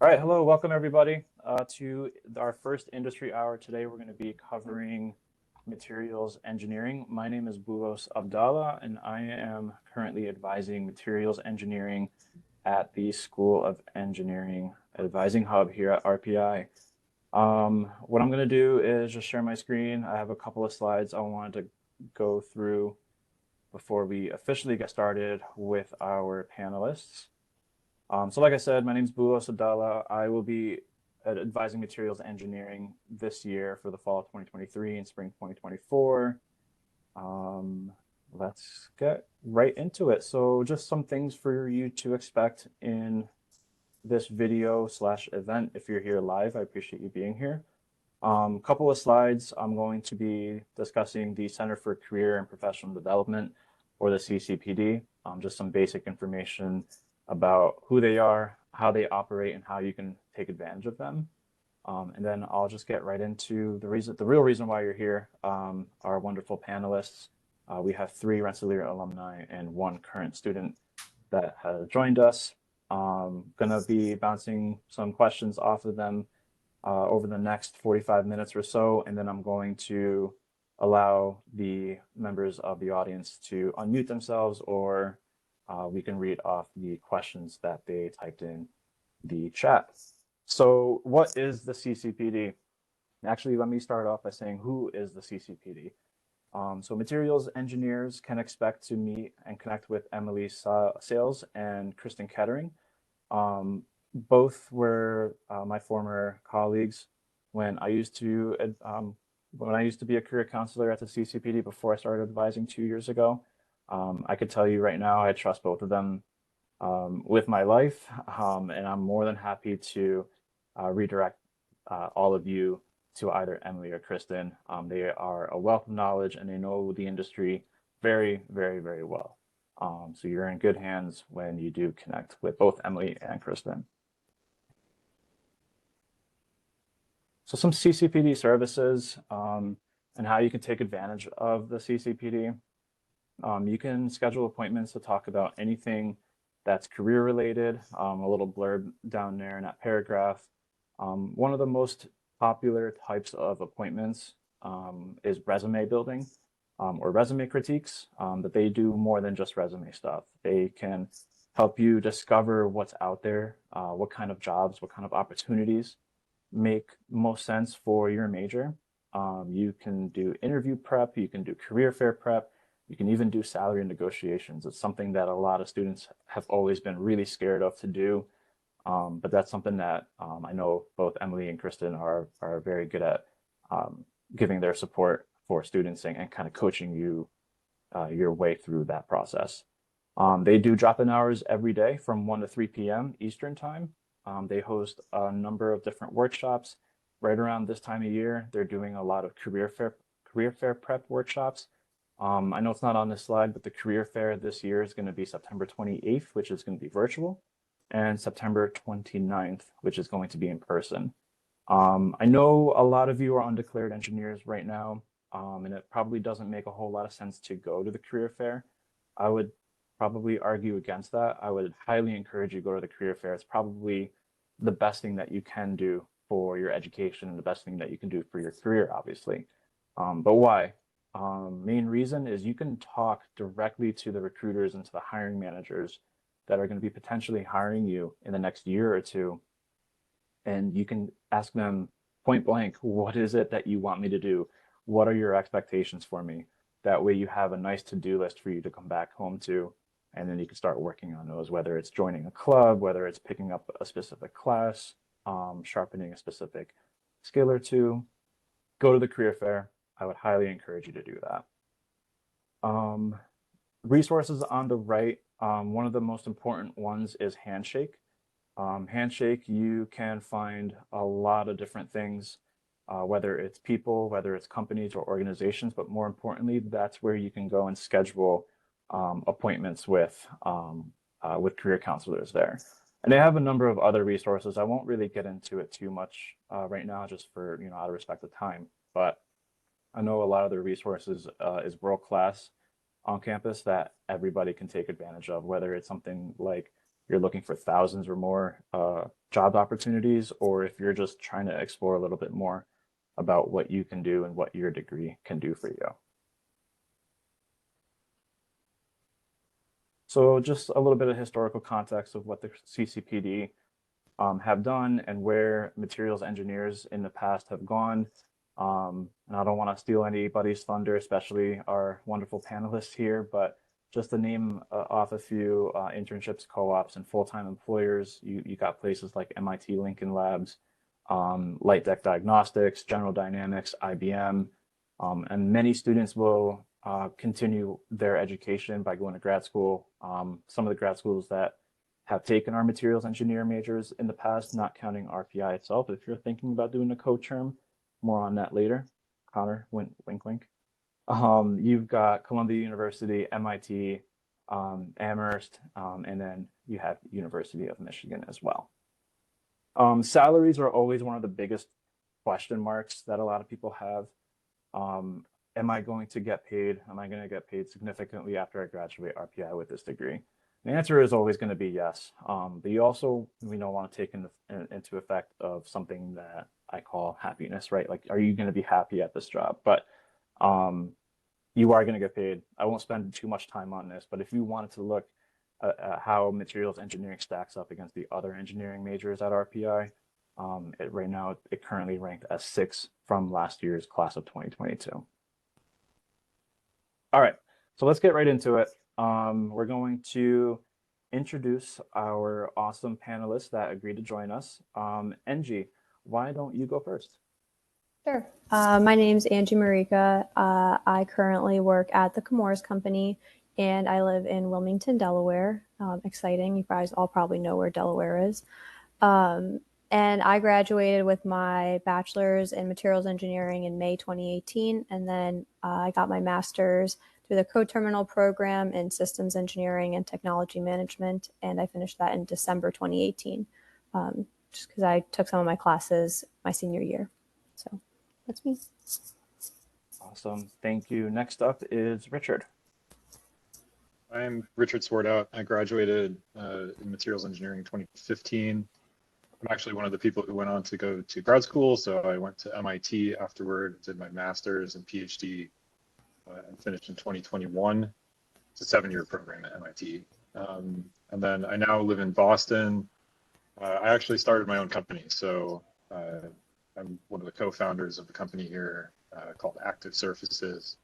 All right, hello, welcome everybody to our first industry hour. Today we're going to be covering materials engineering. My name is Bulos Abdallah, and I am currently advising materials engineering at the School of Engineering Advising Hub here at RPI. What I'm going to do is just share my screen. I have a couple of slides I wanted to go through before we officially get started with our panelists. So like I said, my name is Bulos Abdallah. I will be advising materials engineering this year for the fall of 2023 and spring 2024. Let's get right into it. So just some things for you to expect in this video slash event. If you're here live, I appreciate you being here. Couple of slides, I'm going to be discussing the Center for Career and Professional Development, or the CCPD, just some basic information about who they are, how they operate, and how you can take advantage of them. And then I'll just get right into the real reason why you're here, our wonderful panelists. We have 3 Rensselaer alumni and 1 current student that has joined us. Gonna be bouncing some questions off of them over the next 45 minutes or so, and then I'm going to allow the members of the audience to unmute themselves, or we can read off the questions that they typed in the chat. So what is the CCPD? Actually, let me start off by saying, who is the CCPD? So materials engineers can expect to meet and connect with Emily Sales and Kristen Kettering. Both were my former colleagues when I used to be a career counselor at the CCPD before I started advising 2 years ago. I could tell you right now, I trust both of them with my life, and I'm more than happy to redirect all of you to either Emily or Kristen. They are a wealth of knowledge and they know the industry very, very, very well. So you're in good hands when you do connect with both Emily and Kristen. So some CCPD services and how you can take advantage of the CCPD. You can schedule appointments to talk about anything that's career related. A little blurb down there in that paragraph. One of the most popular types of appointments is resume building or resume critiques, but they do more than just resume stuff. They can help you discover what's out there, what kind of jobs, what kind of opportunities make most sense for your major. You can do interview prep, you can do career fair prep, you can even do salary negotiations. It's something that a lot of students have always been really scared of to do, but that's something that I know both Emily and Kristen are very good at giving their support for students and kind of coaching you your way through that process. They do drop-in hours every day from 1 to 3 p.m. Eastern time. They host a number of different workshops. Right around this time of year, they're doing a lot of career fair prep workshops. I know it's not on this slide, but the career fair this year is going to be September 28th, which is going to be virtual, and September 29th, which is going to be in person. I know a lot of you are undeclared engineers right now, and it probably doesn't make a whole lot of sense to go to the career fair. I would probably argue against that. I would highly encourage you to go to the career fair. It's probably the best thing that you can do for your education and the best thing that you can do for your career, obviously. But why? Main reason is you can talk directly to the recruiters and to the hiring managers that are going to be potentially hiring you in the next year or two. And you can ask them point blank, what is it that you want me to do? What are your expectations for me? That way you have a nice to-do list for you to come back home to, and then you can start working on those, whether it's joining a club, whether it's picking up a specific class, sharpening a specific skill or two. Go to the career fair. I would highly encourage you to do that. Resources on the right, one of the most important ones is Handshake. Handshake, you can find a lot of different things, whether it's people, whether it's companies or organizations, but more importantly, that's where you can go and schedule appointments with career counselors there. And they have a number of other resources. I won't really get into it too much right now, just for, out of respect of time, but I know a lot of the resources is world-class on campus that everybody can take advantage of, whether it's something like you're looking for thousands or more job opportunities, or if you're just trying to explore a little bit more about what you can do and what your degree can do for you. So just a little bit of historical context of what the CCPD have done and where materials engineers in the past have gone. And I don't want to steal anybody's thunder, especially our wonderful panelists here, but just to name off a few internships, co-ops, and full-time employers, you got places like MIT Lincoln Labs, Light Deck Diagnostics, General Dynamics, IBM, and many students will continue their education by going to grad school. Some of the grad schools that have taken our materials engineer majors in the past, not counting RPI itself. If you're thinking about doing a co-term, more on that later. Connor, wink, wink. You've got Columbia University, MIT, Amherst, and then you have University of Michigan as well. Salaries are always one of the biggest question marks that a lot of people have. Am I going to get paid? Am I going to get paid significantly after I graduate RPI with this degree? The answer is always going to be yes. But you also, want to take into effect of something that I call happiness, right? Like, are you going to be happy at this job? But you are going to get paid. I won't spend too much time on this, but if you wanted to look at how materials engineering stacks up against the other engineering majors at RPI, right now it currently ranked as 6 from last year's class of 2022. All right, so let's get right into it. We're going to introduce our awesome panelists that agreed to join us. Angie, why don't you go first? Sure. My name's Angie Marika. I currently work at the Chemours Company, and I live in Wilmington, Delaware. Exciting. You guys all probably know where Delaware is. And I graduated with my bachelor's in materials engineering in May 2018, and then I got my master's through the co-terminal program in systems engineering and technology management, and I finished that in December 2018, just because I took some of my classes my senior year. So that's me. Awesome. Thank you. Next up is Richard. I'm Richard Swartout. I graduated in materials engineering in 2015. I'm actually one of the people who went on to go to grad school. So I went to MIT afterward, did my master's and PhD, and finished in 2021. It's a 7-year program at MIT. And then I now live in Boston. I actually started my own company. So I'm one of the co-founders of the company here called Active Surfaces.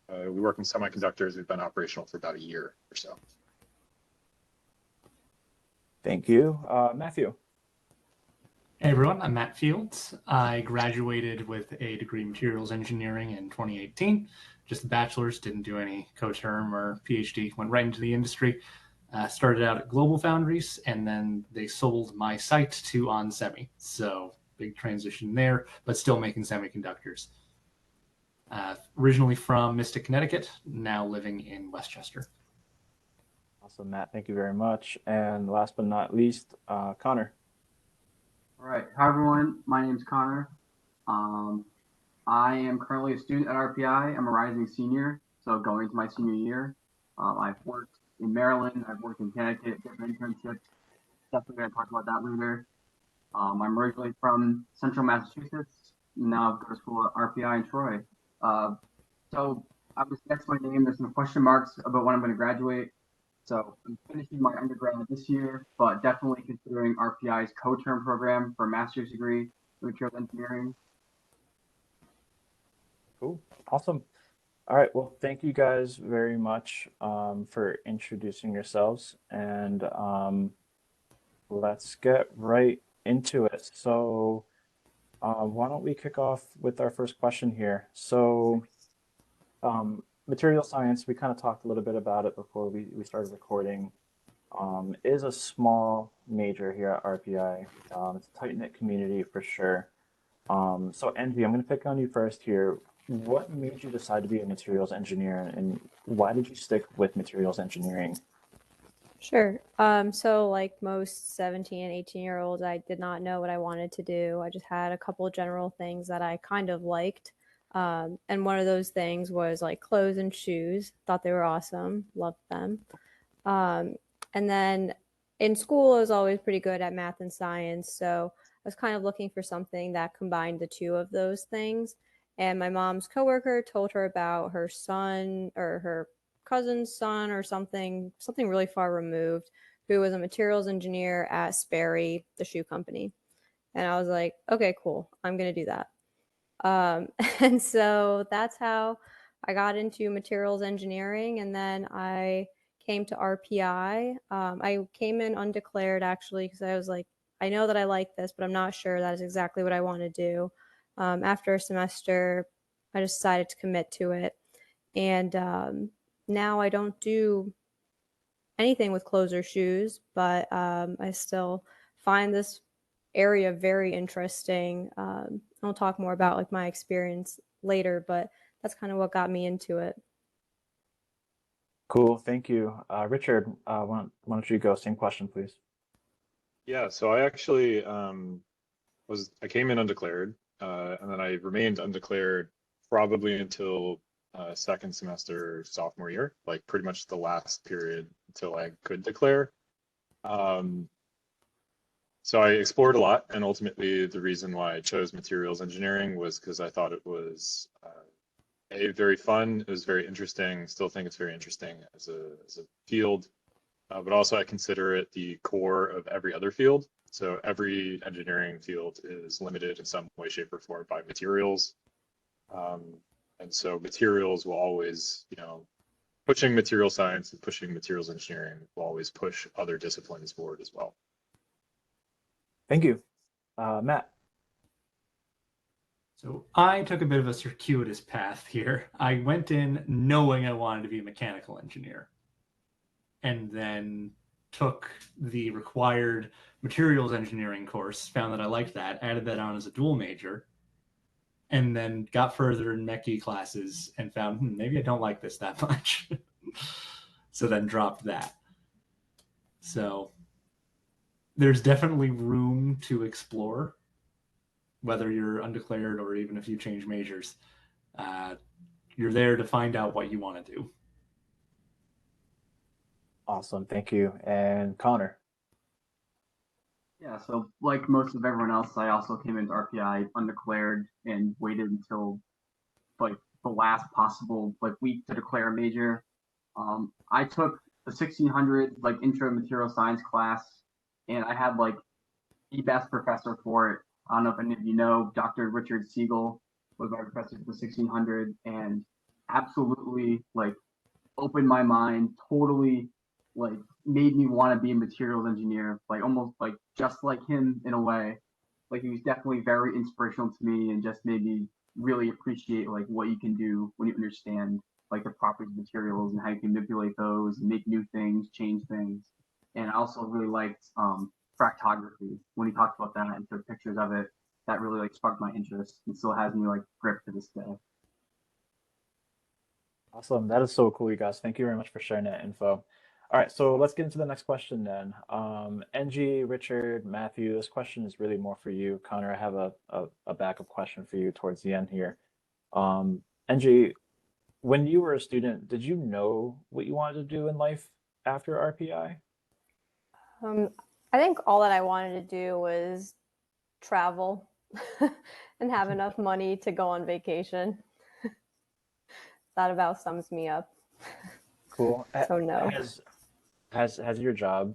We work in semiconductors. We've been operational for about a year or so. Thank you. Matthew. Hey everyone, I'm Matt Fields. I graduated with a degree in materials engineering in 2018. Just a bachelor's, didn't do any co-term or PhD, went right into the industry. Started out at Global Foundries, and then they sold my site to onsemi. So big transition there, but still making semiconductors. Originally from Mystic, Connecticut, now living in Westchester. Awesome, Matt. Thank you very much. And last but not least, Connor. All right. Hi, everyone. My name is Connor. I am currently a student at RPI. I'm a rising senior, so going into my senior year. I've worked in Maryland. I've worked in Connecticut, different internships. Definitely going to talk about that later. I'm originally from Central Massachusetts. Now I go to school at RPI in Troy. So obviously that's my name. There's some question marks about when I'm going to graduate. So I'm finishing my undergrad this year, but definitely considering RPI's co-term program for a master's degree in materials engineering. Cool. Awesome. All right. Well, thank you guys very much for introducing yourselves, and let's get right into it. So why don't we kick off with our first question here? So material science, we kind of talked a little bit about it before we started recording, is a small major here at RPI. It's a tight-knit community for sure. So Envy, I'm going to pick on you first here. What made you decide to be a materials engineer, and why did you stick with materials engineering? Sure. So like most 17 and 18-year-olds, I did not know what I wanted to do. I just had a couple of general things that I kind of liked. And one of those things was like clothes and shoes. Thought they were awesome. Loved them. And then in school, I was always pretty good at math and science. So I was kind of looking for something that combined the two of those things. And my mom's coworker told her about her son or her cousin's son or something really far removed, who was a materials engineer at Sperry, the shoe company. And I was like, okay, cool. I'm going to do that. And so that's how I got into materials engineering. And then I came to RPI. I came in undeclared actually because I was like, I know that I like this, but I'm not sure that is exactly what I want to do. After a semester, I decided to commit to it. And now I don't do anything with clothes or shoes, but I still find this area very interesting. I'll talk more about like my experience later, but that's kind of what got me into it. Cool, thank you. Richard, why don't you go? Same question, please. Yeah, so I actually I came in undeclared, and then I remained undeclared probably until second semester sophomore year, like pretty much the last period until I could declare. So I explored a lot, and ultimately the reason why I chose materials engineering was because I thought it was very fun. It was very interesting. Still think it's very interesting as a field, but also I consider it the core of every other field. So every engineering field is limited in some way, shape, or form by materials. And so materials will always, pushing material science and pushing materials engineering will always push other disciplines forward as well. Thank you. Matt. So I took a bit of a circuitous path here. I went in knowing I wanted to be a mechanical engineer, and then took the required materials engineering course, found that I liked that, added that on as a dual major, and then got further in mech classes and found maybe I don't like this that much. So then dropped that. So there's definitely room to explore, whether you're undeclared or even if you change majors. You're there to find out what you want to do. Awesome, thank you. And Connor. Yeah, so like most of everyone else, I also came into RPI undeclared and waited until like the last possible like week to declare a major. I took the 1600 like intro material science class, and I had like the best professor for it. I don't know if any of you know, Dr. Richard Siegel was my professor for the 1600, and absolutely like opened my mind, totally like made me want to be a materials engineer, like almost like just like him in a way. Like he was definitely very inspirational to me and just made me really appreciate like what you can do when you understand like the properties of materials and how you can manipulate those and make new things, change things. And I also really liked fractography. When he talked about that and took pictures of it, that really like sparked my interest and still has me like gripped to this day. Awesome. That is so cool, you guys. Thank you very much for sharing that info. All right, so let's get into the next question then. NG, Richard, Matthew, this question is really more for you. Connor, I have a backup question for you towards the end here. NG, when you were a student, did you know what you wanted to do in life after RPI? I think all that I wanted to do was travel and have enough money to go on vacation. That about sums me up. Cool. So no. Has your job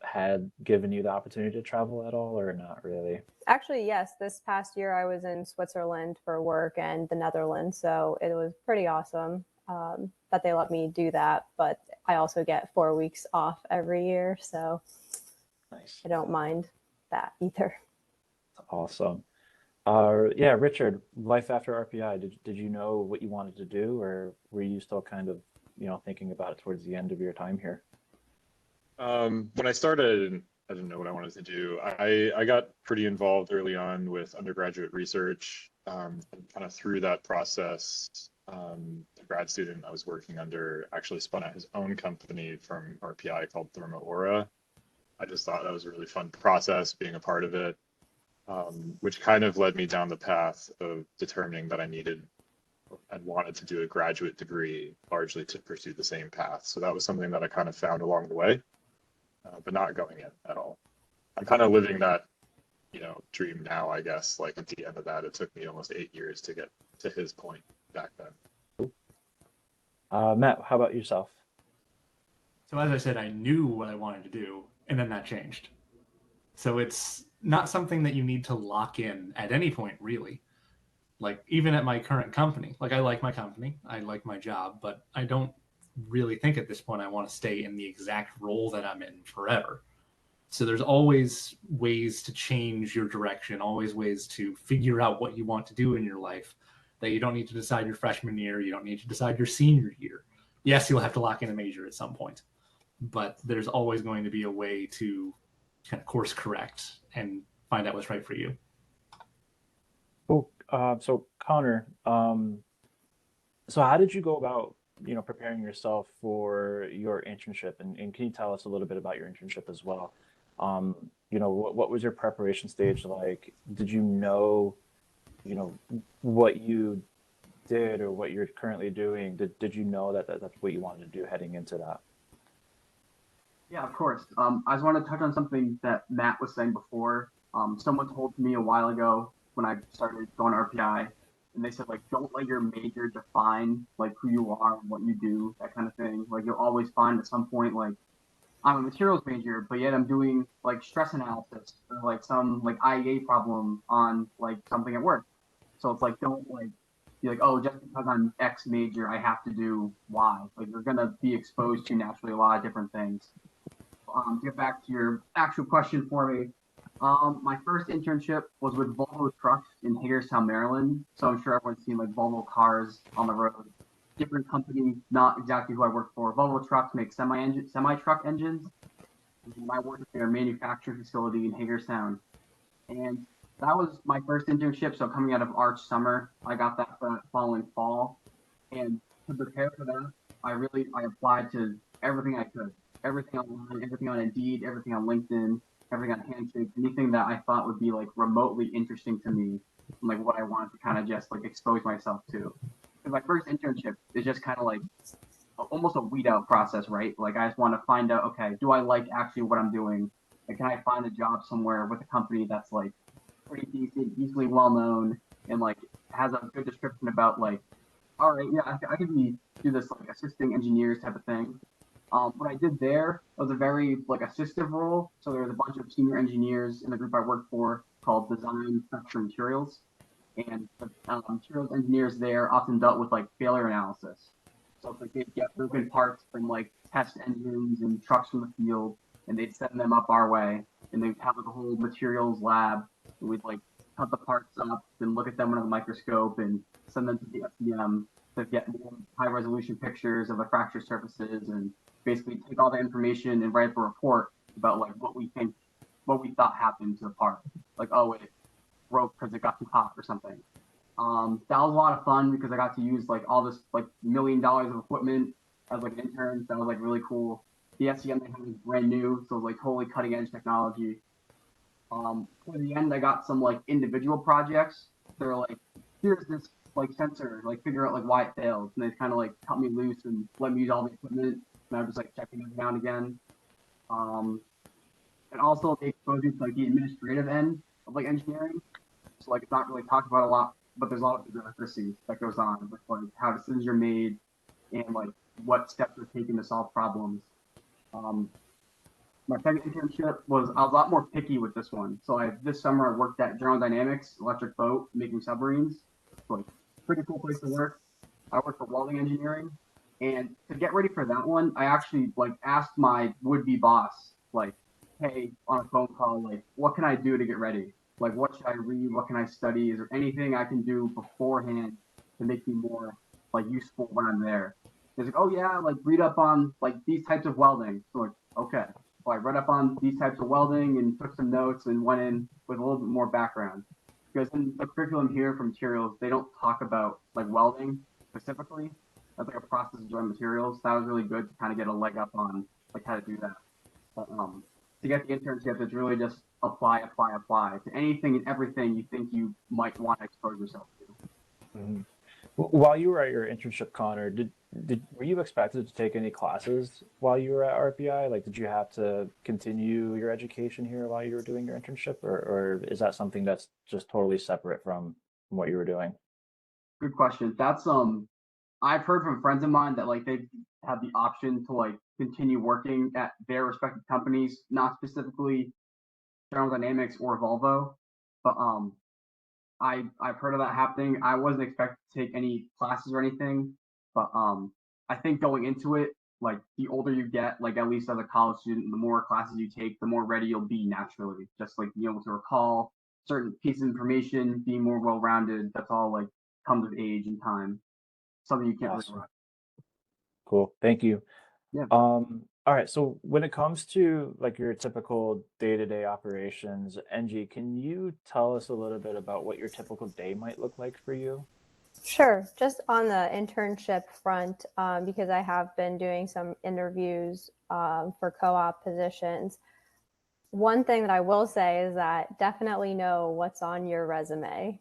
had given you the opportunity to travel at all or not really? Actually, yes. This past year, I was in Switzerland for work and the Netherlands, so it was pretty awesome that they let me do that. But I also get 4 weeks off every year, so Nice. I don't mind that either. Awesome. Yeah, Richard, life after RPI, did you know what you wanted to do, or were you still kind of, thinking about it towards the end of your time here? When I started, I didn't know what I wanted to do. I got pretty involved early on with undergraduate research, and kind of through that process, the grad student I was working under actually spun out his own company from RPI called Thermo Aura. I just thought that was a really fun process being a part of it, which kind of led me down the path of determining that I needed and wanted to do a graduate degree largely to pursue the same path. So that was something that I kind of found along the way. but not going in at all. I'm kind of living that, dream now, I guess. Like at the end of that, it took me almost 8 years to get to his point back then. Matt, how about yourself? So as I said, I knew what I wanted to do, and then that changed. So it's not something that you need to lock in at any point, really. Like even at my current company, like I like my company, I like my job, but I don't really think at this point I want to stay in the exact role that I'm in forever. So there's always ways to change your direction, always ways to figure out what you want to do in your life that you don't need to decide your freshman year, you don't need to decide your senior year. Yes, you'll have to lock in a major at some point, but there's always going to be a way to kind of course correct and find out what's right for you. Cool. So Connor, so how did you go about, preparing yourself for your internship? And can you tell us a little bit about your internship as well? What was your preparation stage like? Did you know, what you did or what you're currently doing? Did you know that that's what you wanted to do heading into that? Yeah, of course. I just want to touch on something that Matt was saying before. Someone told me a while ago when I started going to RPI, and they said like, don't let your major define like who you are and what you do, that kind of thing. Like you'll always find at some point like I'm a materials major, but yet I'm doing like stress analysis or like some like IEA problem on like something at work. So it's like don't like be like, oh, just because I'm X major, I have to do Y. Like you're gonna be exposed to naturally a lot of different things. To get back to your actual question for me, my first internship was with Volvo Trucks in Hagerstown, Maryland. So I'm sure everyone's seen like Volvo cars on the road. Different company, not exactly who I work for. Volvo Trucks makes semi truck engines. And I worked at their manufacturing facility in Hagerstown, and that was my first internship. So coming out of Arch summer, I got that for that following fall, and to prepare for that, I applied to everything I could, everything online, everything on Indeed, everything on LinkedIn, everything on Handshake, anything that I thought would be like remotely interesting to me, and like what I wanted to kind of just like expose myself to. Because my first internship is just kind of like almost a weed out process, right? Like I just want to find out, okay, do I like actually what I'm doing? Like, can I find a job somewhere with a company that's like pretty decent, easily well known, and like has a good description about like, all right, yeah, I can do this like assisting engineers type of thing. What I did there was a very like assistive role. So there was a bunch of senior engineers in the group I worked for called Design Structure Materials, and the materials engineers there often dealt with like failure analysis. So if like, they'd get broken parts from like test engines and trucks from the field, and they'd send them up our way, and they'd have like a whole materials lab, and we'd like cut the parts up and look at them under the microscope and send them to the FDM to get more high resolution pictures of the fracture surfaces and basically take all the information and write up a report about like what we thought happened to the part. Like, oh, it broke because it got too hot or something. That was a lot of fun because I got to use like all this like $1 million of equipment as like an intern. That was like really cool. The SEM they had was brand new, so it was like totally cutting edge technology. For the end, I got some like individual projects. They're like, here's this like sensor, like figure out like why it fails, and they kind of like cut me loose and let me use all the equipment. And I was just like checking it now and again. Um, and also they exposed me to like the administrative end of like engineering. So like it's not really talked about a lot, but there's a lot of bureaucracy that goes on with like how decisions are made and like what steps are taken to solve problems. Um, my second internship was I was a lot more picky with this one. So this summer I worked at General Dynamics Electric Boat making submarines. So, like pretty cool place to work. I worked for welding engineering, and to get ready for that one, I actually like asked my would-be boss like, hey, on a phone call, like what can I do to get ready? Like what should I read? What can I study? Is there anything I can do beforehand to make me more like useful when I'm there? He's like, oh yeah, like read up on like these types of welding. So like, okay. So I read up on these types of welding and took some notes and went in with a little bit more background. Because in the curriculum here for materials, they don't talk about like welding specifically. That's like a process of joining materials. That was really good to kind of get a leg up on like how to do that. But, to get the internship, it's really just apply to anything and everything you think you might want to expose yourself to. Mhm. While you were at your internship, Connor, were you expected to take any classes while you were at RPI? Like, did you have to continue your education here while you were doing your internship, or is that something that's just totally separate from what you were doing? Good question. That's I've heard from friends of mine that like they've had the option to like continue working at their respective companies, not specifically General Dynamics or Volvo, but I've heard of that happening. I wasn't expected to take any classes or anything, but I think going into it, like the older you get, like at least as a college student, the more classes you take, the more ready you'll be naturally. Just like being able to recall certain pieces of information, being more well-rounded. That's all like comes with age and time. Something you can't really Awesome. rush. Cool. Thank you. Yeah. All right. So when it comes to like your typical day-to-day operations, NG, can you tell us a little bit about what your typical day might look like for you? Sure. Just on the internship front, because I have been doing some interviews for co-op positions. One thing that I will say is that definitely know what's on your resume.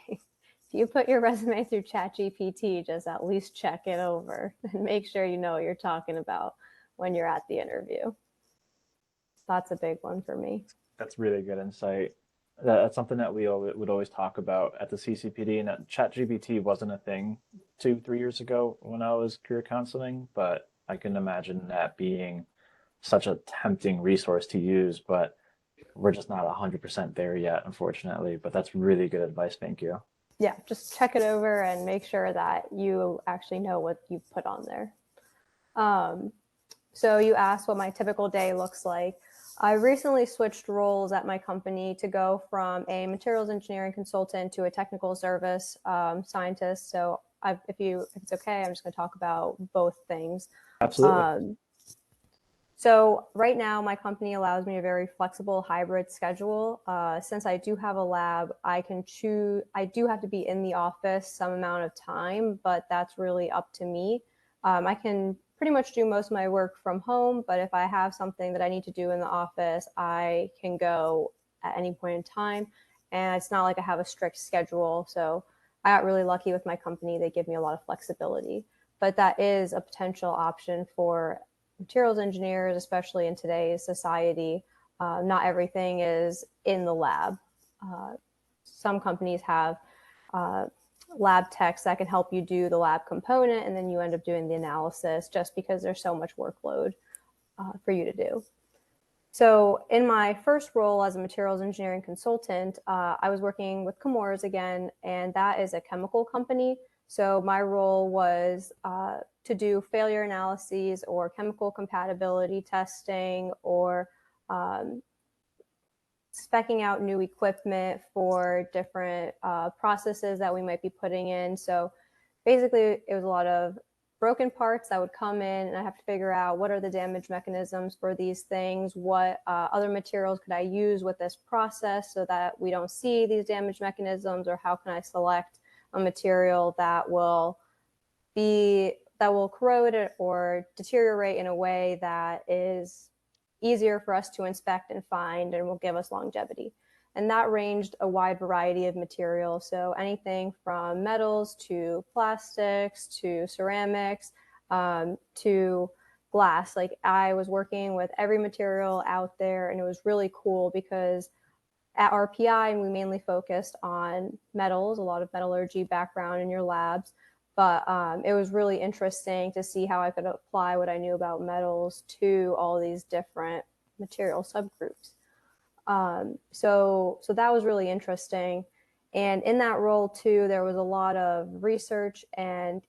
If you put your resume through ChatGPT, just at least check it over and make sure you know what you're talking about when you're at the interview. That's a big one for me. That's really good insight. That's something that we would always talk about at the CCPD, and that ChatGPT wasn't a thing 2, 3 years ago when I was career counseling, but I can imagine that being such a tempting resource to use, but we're just not 100% there yet, unfortunately. But that's really good advice. Thank you. Yeah, just check it over and make sure that you actually know what you put on there. So you asked what my typical day looks like. I recently switched roles at my company to go from a materials engineering consultant to a technical service scientist. So if it's okay, I'm just going to talk about both things. Absolutely. So right now, my company allows me a very flexible hybrid schedule. Since I do have a lab, I can choose. I do have to be in the office some amount of time, but that's really up to me. I can pretty much do most of my work from home, but if I have something that I need to do in the office, I can go at any point in time. And it's not like I have a strict schedule. So I got really lucky with my company. They give me a lot of flexibility, but that is a potential option for materials engineers, especially in today's society. Not everything is in the lab. Some companies have lab techs that can help you do the lab component, and then you end up doing the analysis just because there's so much workload for you to do. So in my first role as a materials engineering consultant, I was working with Chemours again, and that is a chemical company. So my role was to do failure analyses or chemical compatibility testing or speccing out new equipment for different processes that we might be putting in. So basically, it was a lot of broken parts that would come in, and I have to figure out what are the damage mechanisms for these things, what other materials could I use with this process so that we don't see these damage mechanisms, or how can I select a material that will corrode or deteriorate in a way that is easier for us to inspect and find and will give us longevity. And that ranged a wide variety of materials. So anything from metals to plastics to ceramics to glass. Like I was working with every material out there, and it was really cool because at RPI, we mainly focused on metals, a lot of metallurgy background in your labs. But it was really interesting to see how I could apply what I knew about metals to all these different material subgroups. So that was really interesting. And in that role too, there was a lot of research and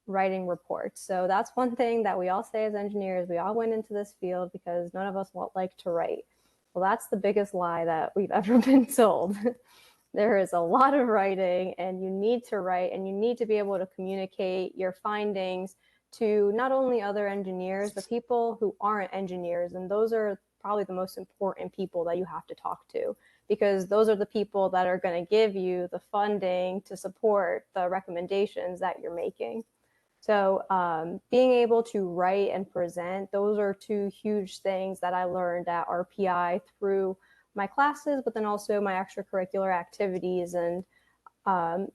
writing reports. So that's one thing that we all say as engineers. We all went into this field because none of us like to write. Well, that's the biggest lie that we've ever been told. There is a lot of writing, and you need to write, and you need to be able to communicate your findings to not only other engineers, but people who aren't engineers. And those are probably the most important people that you have to talk to, because those are the people that are going to give you the funding to support the recommendations that you're making. So being able to write and present, those are two huge things that I learned at RPI through my classes, but then also my extracurricular activities. And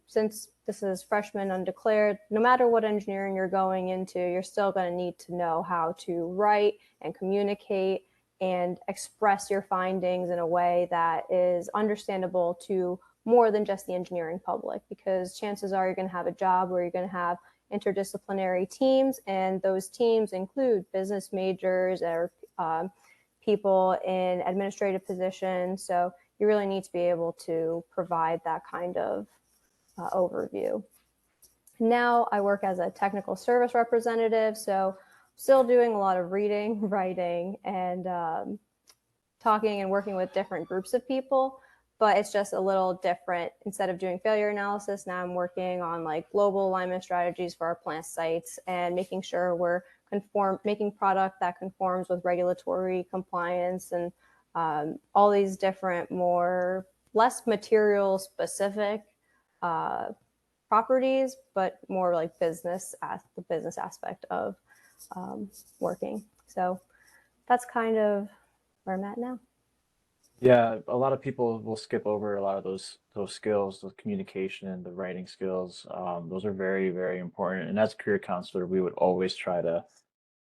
Since this is freshman undeclared, no matter what engineering you're going into, you're still going to need to know how to write and communicate and express your findings in a way that is understandable to more than just the engineering public, because chances are you're going to have a job where you're going to have interdisciplinary teams, and those teams include business majors or people in administrative positions. So you really need to be able to provide that kind of overview. Now I work as a technical service representative, so still doing a lot of reading, writing, and talking and working with different groups of people, but it's just a little different. Instead of doing failure analysis, now I'm working on like global alignment strategies for our plant sites and making sure we're making product that conforms with regulatory compliance and all these different less material specific properties, but more like the business aspect of working. So that's kind of where I'm at now. Yeah, a lot of people will skip over a lot of those skills, the communication and the writing skills. Those are very, very important. And as a career counselor, we would always try to,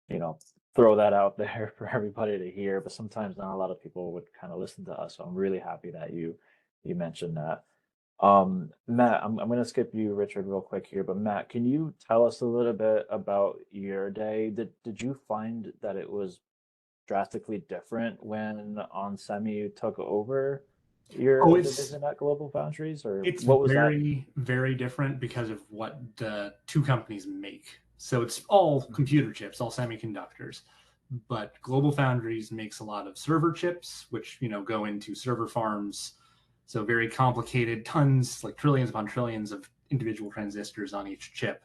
you know, throw that out there for everybody to hear. But sometimes not a lot of people would kind of listen to us. So I'm really happy that you mentioned that. Matt, I'm going to skip you, Richard, real quick here. But Matt, can you tell us a little bit about your day? Did you find that it was drastically different when on Semi you took over your division at Global Foundries, or it's what was very, very different because of what the two companies make. So it's all computer chips, all semiconductors. But Global Foundries makes a lot of server chips, which go into server farms. So very complicated, tons, like trillions upon trillions of individual transistors on each chip.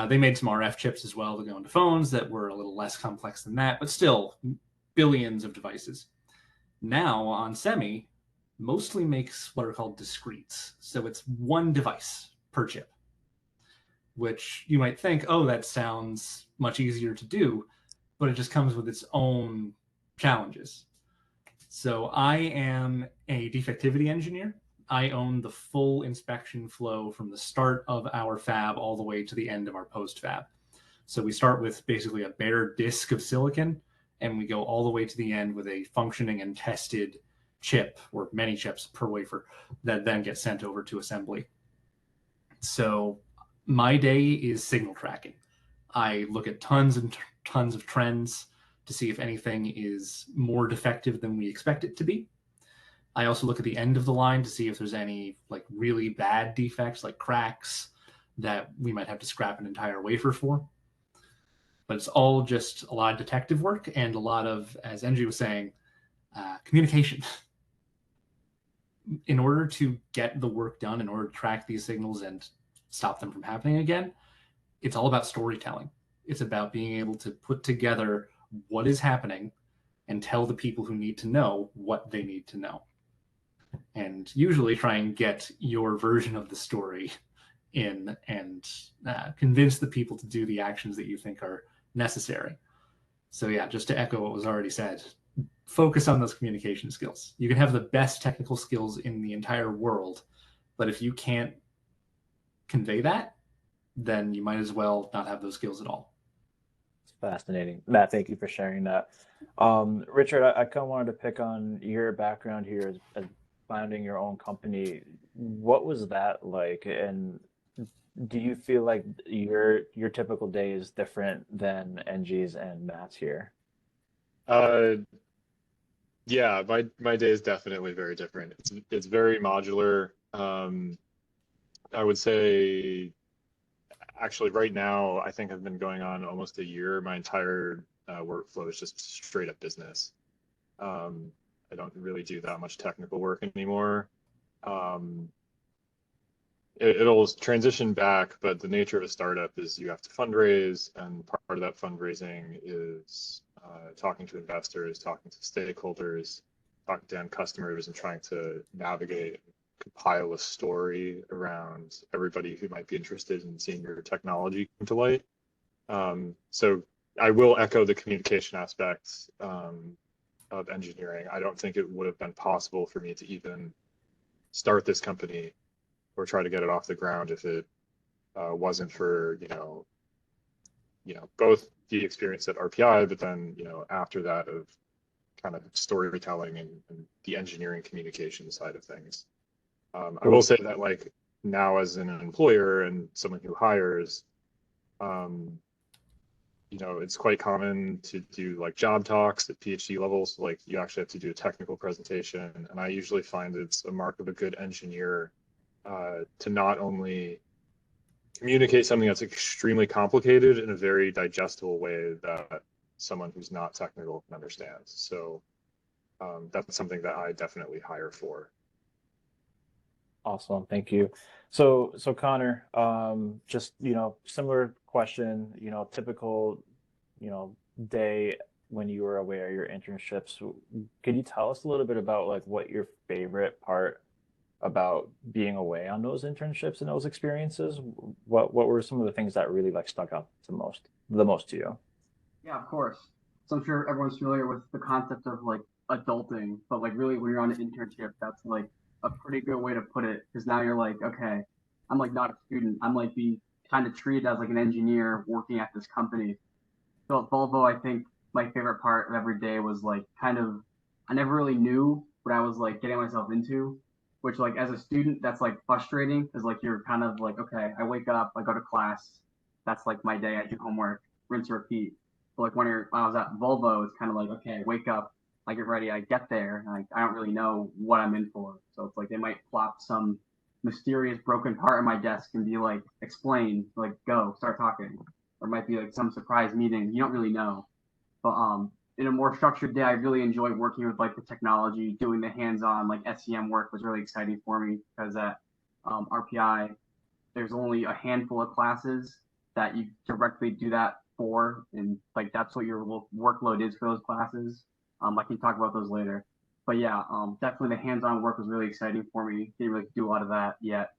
They made some RF chips as well to go into phones that were a little less complex than that, but still billions of devices. Now on Semi, mostly makes what are called discretes. So it's one device per chip, which you might think, oh, that sounds much easier to do, but it just comes with its own challenges. So I am a defectivity engineer. I own the full inspection flow from the start of our fab all the way to the end of our post fab. So we start with basically a bare disk of silicon, and we go all the way to the end with a functioning and tested chip, or many chips per wafer, that then get sent over to assembly. So my day is signal tracking. I look at tons and tons of trends to see if anything is more defective than we expect it to be. I also look at the end of the line to see if there's any like really bad defects, like cracks, that we might have to scrap an entire wafer for. But it's all just a lot of detective work and a lot of, as Engie was saying, communication. In order to get the work done, in order to track these signals and stop them from happening again, it's all about storytelling. It's about being able to put together what is happening and tell the people who need to know what they need to know. And usually try and get your version of the story in and convince the people to do the actions that you think are necessary. So yeah, just to echo what was already said, focus on those communication skills. You can have the best technical skills in the entire world, but if you can't convey that, then you might as well not have those skills at all. It's fascinating. Matt, thank you for sharing that. Richard, I kind of wanted to pick on your background here as founding your own company. What was that like? And do you feel like your typical day is different than Engie's and Matt's here? Yeah, my day is definitely very different. It's very modular. I would say, actually, right now, I think I've been going on almost a year. My entire workflow is just straight up business. I don't really do that much technical work anymore. It'll transition back, but the nature of a startup is you have to fundraise, and part of that fundraising is talking to investors, talking to stakeholders, talking to end customers, and trying to navigate, compile a story around everybody who might be interested in seeing your technology come to light. So I will echo the communication aspects of engineering. I don't think it would have been possible for me to even start this company or try to get it off the ground if it wasn't for, both the experience at RPI, but then, after that of kind of storytelling and the engineering communication side of things. I will say that like now as an employer and someone who hires, it's quite common to do like job talks at PhD levels. Like you actually have to do a technical presentation. And I usually find it's a mark of a good engineer to not only communicate something that's extremely complicated in a very digestible way that someone who's not technical can understand. So that's something that I definitely hire for. Awesome, thank you. So Connor, just similar question. Typical, day when you were away at your internships. Could you tell us a little bit about like what your favorite part about being away on those internships and those experiences? What were some of the things that really like stuck out the most to you? Yeah, of course. So I'm sure everyone's familiar with the concept of like adulting, but like really when you're on an internship, that's like a pretty good way to put it because now you're like, okay, I'm like not a student. I'm like being kind of treated as like an engineer working at this company. So at Volvo, I think my favorite part of every day was like kind of, I never really knew what I was like getting myself into, which like as a student, that's like frustrating because like you're kind of like, okay, I wake up, I go to class, that's like my day, I do homework, rinse and repeat. But like when I was at Volvo, it's kind of like, okay, I wake up, I get ready, I get there, and I don't really know what I'm in for. So it's like they might plop some mysterious broken part on my desk and be like, explain, like go, start talking. Or it might be like some surprise meeting. You don't really know. But in a more structured day, I really enjoyed working with like the technology, doing the hands-on like SEM work was really exciting for me because at RPI, there's only a handful of classes that you directly do that for, and like that's what your workload is for those classes. I can talk about those later. But yeah, definitely the hands-on work was really exciting for me. Didn't really do a lot of that yet,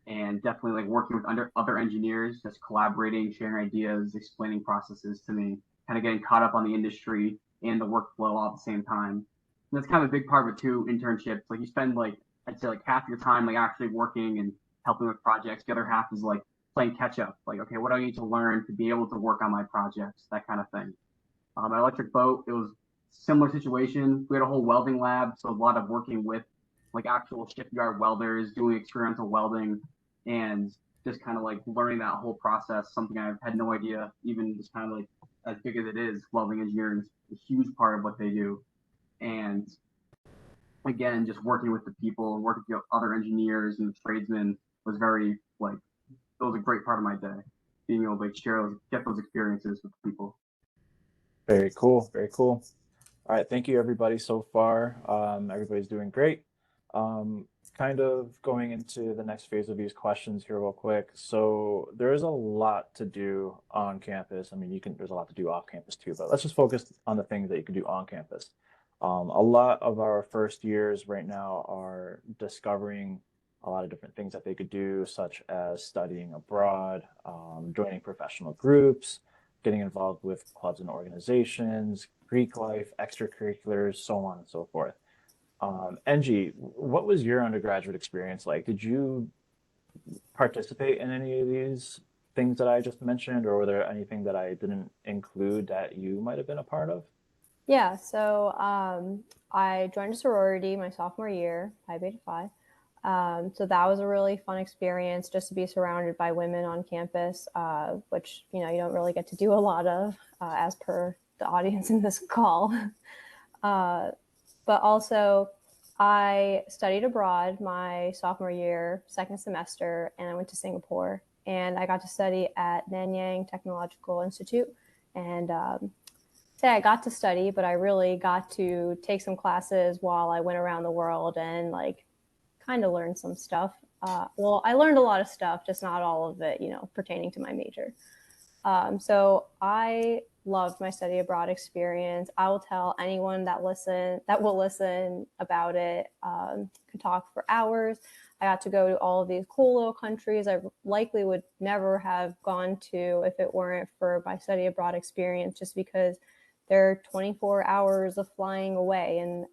and definitely like working with other engineers, just collaborating, sharing ideas, explaining processes to me, kind of getting caught up on the industry and the workflow all at the same time. And that's kind of a big part of it too, internships. Like you spend like, I'd say like half your time like actually working and helping with projects. The other half is like playing catch up. Like, okay, what do I need to learn to be able to work on my projects? That kind of thing. At Electric Boat, it was similar situation. We had a whole welding lab, so a lot of working with like actual shipyard welders, doing experimental welding, and just kind of like learning that whole process. Something I've had no idea, even just kind of like as big as it is, welding engineering is a huge part of what they do. And again, just working with the people and working with the other engineers and the tradesmen was very like it was a great part of my day, being able to like share those, get those experiences with people. Very cool, very cool. All right, thank you everybody so far. Everybody's doing great. Kind of going into the next phase of these questions here real quick. So there is a lot to do on campus. I mean, there's a lot to do off campus too, but let's just focus on the things that you can do on campus. A lot of our first years right now are discovering a lot of different things that they could do, such as studying abroad, joining professional groups, getting involved with clubs and organizations, Greek life, extracurriculars, so on and so forth. Engie, what was your undergraduate experience like? Did you participate in any of these things that I just mentioned, or were there anything that I didn't include that you might have been a part of? Yeah, so I joined a sorority my sophomore year, Pi Beta Phi. So that was a really fun experience just to be surrounded by women on campus, which, you don't really get to do a lot of as per the audience in this call. But also I studied abroad my sophomore year, second semester, and I went to Singapore and I got to study at Nanyang Technological Institute. And say I got to study, but I really got to take some classes while I went around the world and like kind of learned some stuff. Well, I learned a lot of stuff, just not all of it, pertaining to my major. So I loved my study abroad experience. I will tell anyone that will listen about it. Could talk for hours. I got to go to all of these cool little countries I likely would never have gone to if it weren't for my study abroad experience, just because they're 24 hours of flying away, and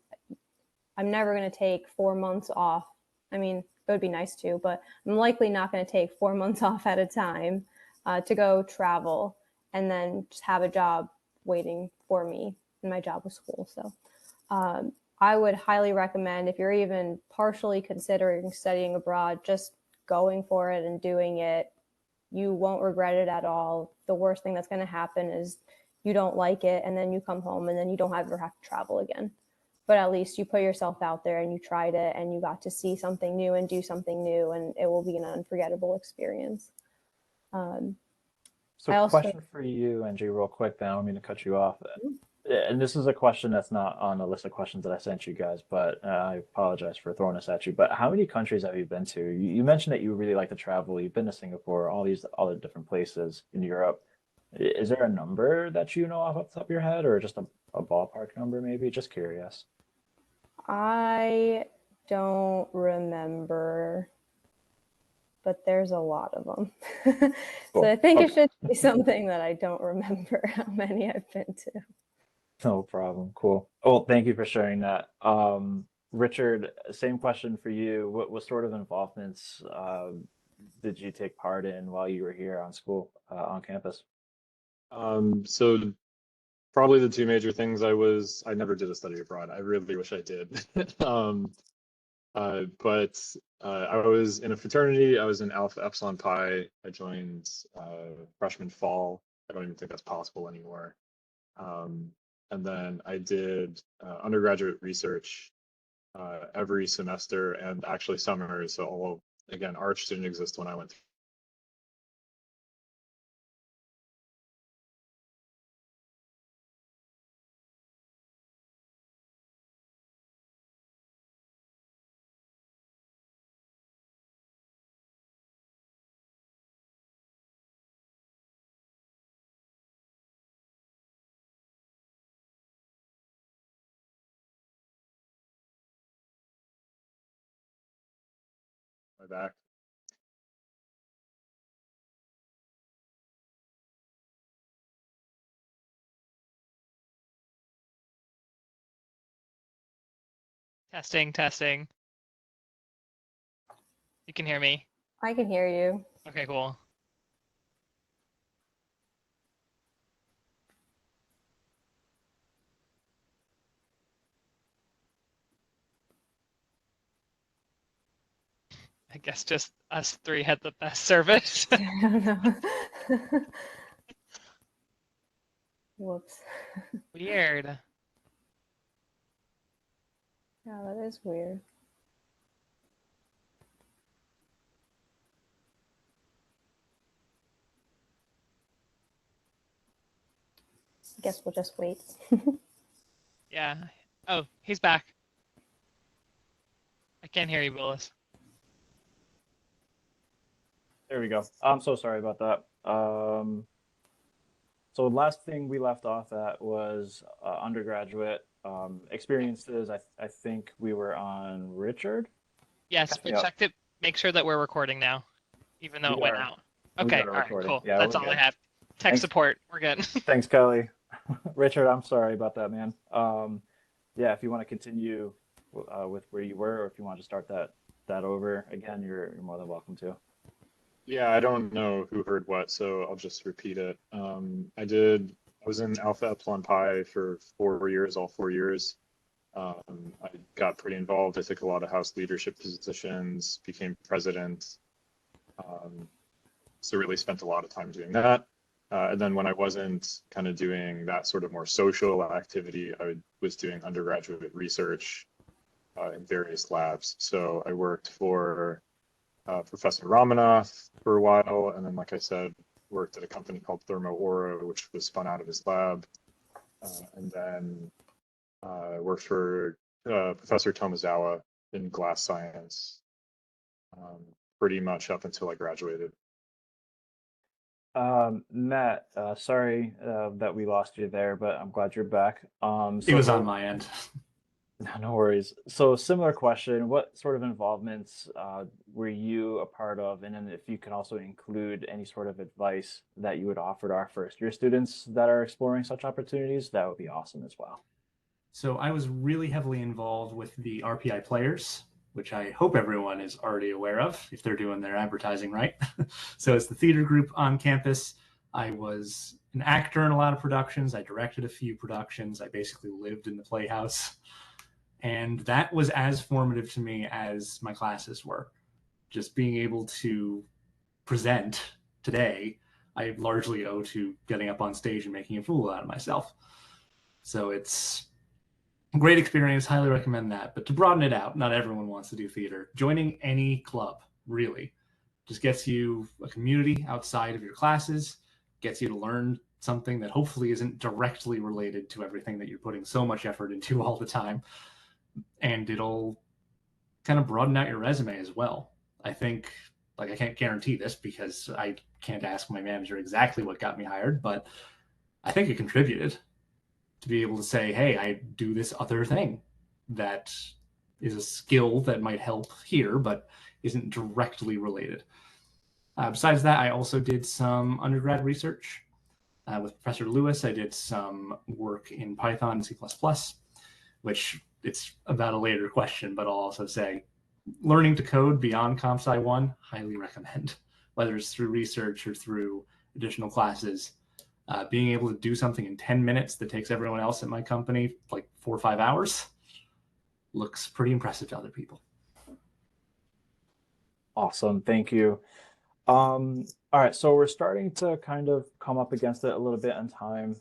I'm never going to take 4 months off. I mean, would be nice to, but I'm likely not going to take 4 months off at a time to go travel and then just have a job waiting for me. And my job was school. So I would highly recommend, if you're even partially considering studying abroad, just going for it and doing it. You won't regret it at all. The worst thing that's going to happen is you don't like it, and then you come home and then you don't ever have to travel again. But at least you put yourself out there and you tried it and you got to see something new and do something new, and it will be an unforgettable experience. So I also- question for you, Angie, real quick, then I don't mean to cut you off. And this is a question that's not on the list of questions that I sent you guys, but I apologize for throwing this at you. But how many countries have you been to? You mentioned that you really like to travel. You've been to Singapore, all the different places in Europe. Is there a number that you know off the top of your head, or just a ballpark number, maybe? Just curious. I don't remember, but there's a lot of them. Cool. So I think Okay. it should be something that I don't remember how many I've been to. No problem. Cool. Oh, thank you for sharing that. Richard, same question for you. What sort of involvements did you take part in while you were here on campus? So probably the two major things I never did a study abroad. I really wish I did. But I was in a fraternity. I was in Alpha Epsilon Pi. I joined freshman fall. I don't even think that's possible anymore. And then I did undergraduate research every semester and actually summers. So although, again, Arch didn't exist when I went through. My back. Testing, testing. You can hear me? I can hear you. Okay, cool. I guess just us three had the best service. I don't know. Whoops. Weird. Yeah, that is weird. I guess we'll just wait. Yeah. Oh, he's back. I can't hear you, Willis. There we go. I'm so sorry about that. So last thing we left off at was undergraduate experiences. I think we were on Richard. Yes, we Yeah. checked it. Make sure that we're recording now, even though We it went are. out. We Okay, are all right, recording. cool. Yeah, That's we're all I good. have. Tech Thanks. support, we're good. Thanks, Kelly. Richard, I'm sorry about that, man. Yeah, if you want to continue with where you were, or if you want to start that over again, you're more than welcome to. Yeah, I don't know who heard what, so I'll just repeat it. I was in Alpha Epsilon Pi for 4 years, all 4 years. I got pretty involved. I took a lot of house leadership positions, became president. So really spent a lot of time doing that. And then when I wasn't kind of doing that sort of more social activity, I was doing undergraduate research in various labs. So I worked for Professor Ramanath for a while, and then, like I said, worked at a company called Thermo Aura, which was spun out of his lab, and then worked for Professor Tomizawa in glass science, pretty much up until I graduated. Matt, sorry that we lost you there, but I'm glad you're back. It was on my end. No worries. So similar question, what sort of involvements were you a part of? And then if you can also include any sort of advice that you would offer to our first year students that are exploring such opportunities, that would be awesome as well. So I was really heavily involved with the RPI players. which I hope everyone is already aware of if they're doing their advertising right. So it's the theater group on campus. I was an actor in a lot of productions. I directed a few productions. I basically lived in the Playhouse. And that was as formative to me as my classes were. Just being able to present today, I largely owe to getting up on stage and making a fool out of myself. So it's a great experience. Highly recommend that. But to broaden it out, not everyone wants to do theater. Joining any club, really, just gets you a community outside of your classes, gets you to learn something that hopefully isn't directly related to everything that you're putting so much effort into all the time. And it'll kind of broaden out your resume as well. I think, like, I can't guarantee this because I can't ask my manager exactly what got me hired, but I think it contributed to be able to say, hey, I do this other thing that is a skill that might help here, but isn't directly related. Besides that, I also did some undergrad research with Professor Lewis. I did some work in Python and C++, which it's about a later question, but I'll also say learning to code beyond Comp Sci 1, highly recommend, whether it's through research or through additional classes. Being able to do something in 10 minutes that takes everyone else at my company like 4 or 5 hours looks pretty impressive to other people. Awesome. Thank you. All right, so we're starting to kind of come up against it a little bit in time.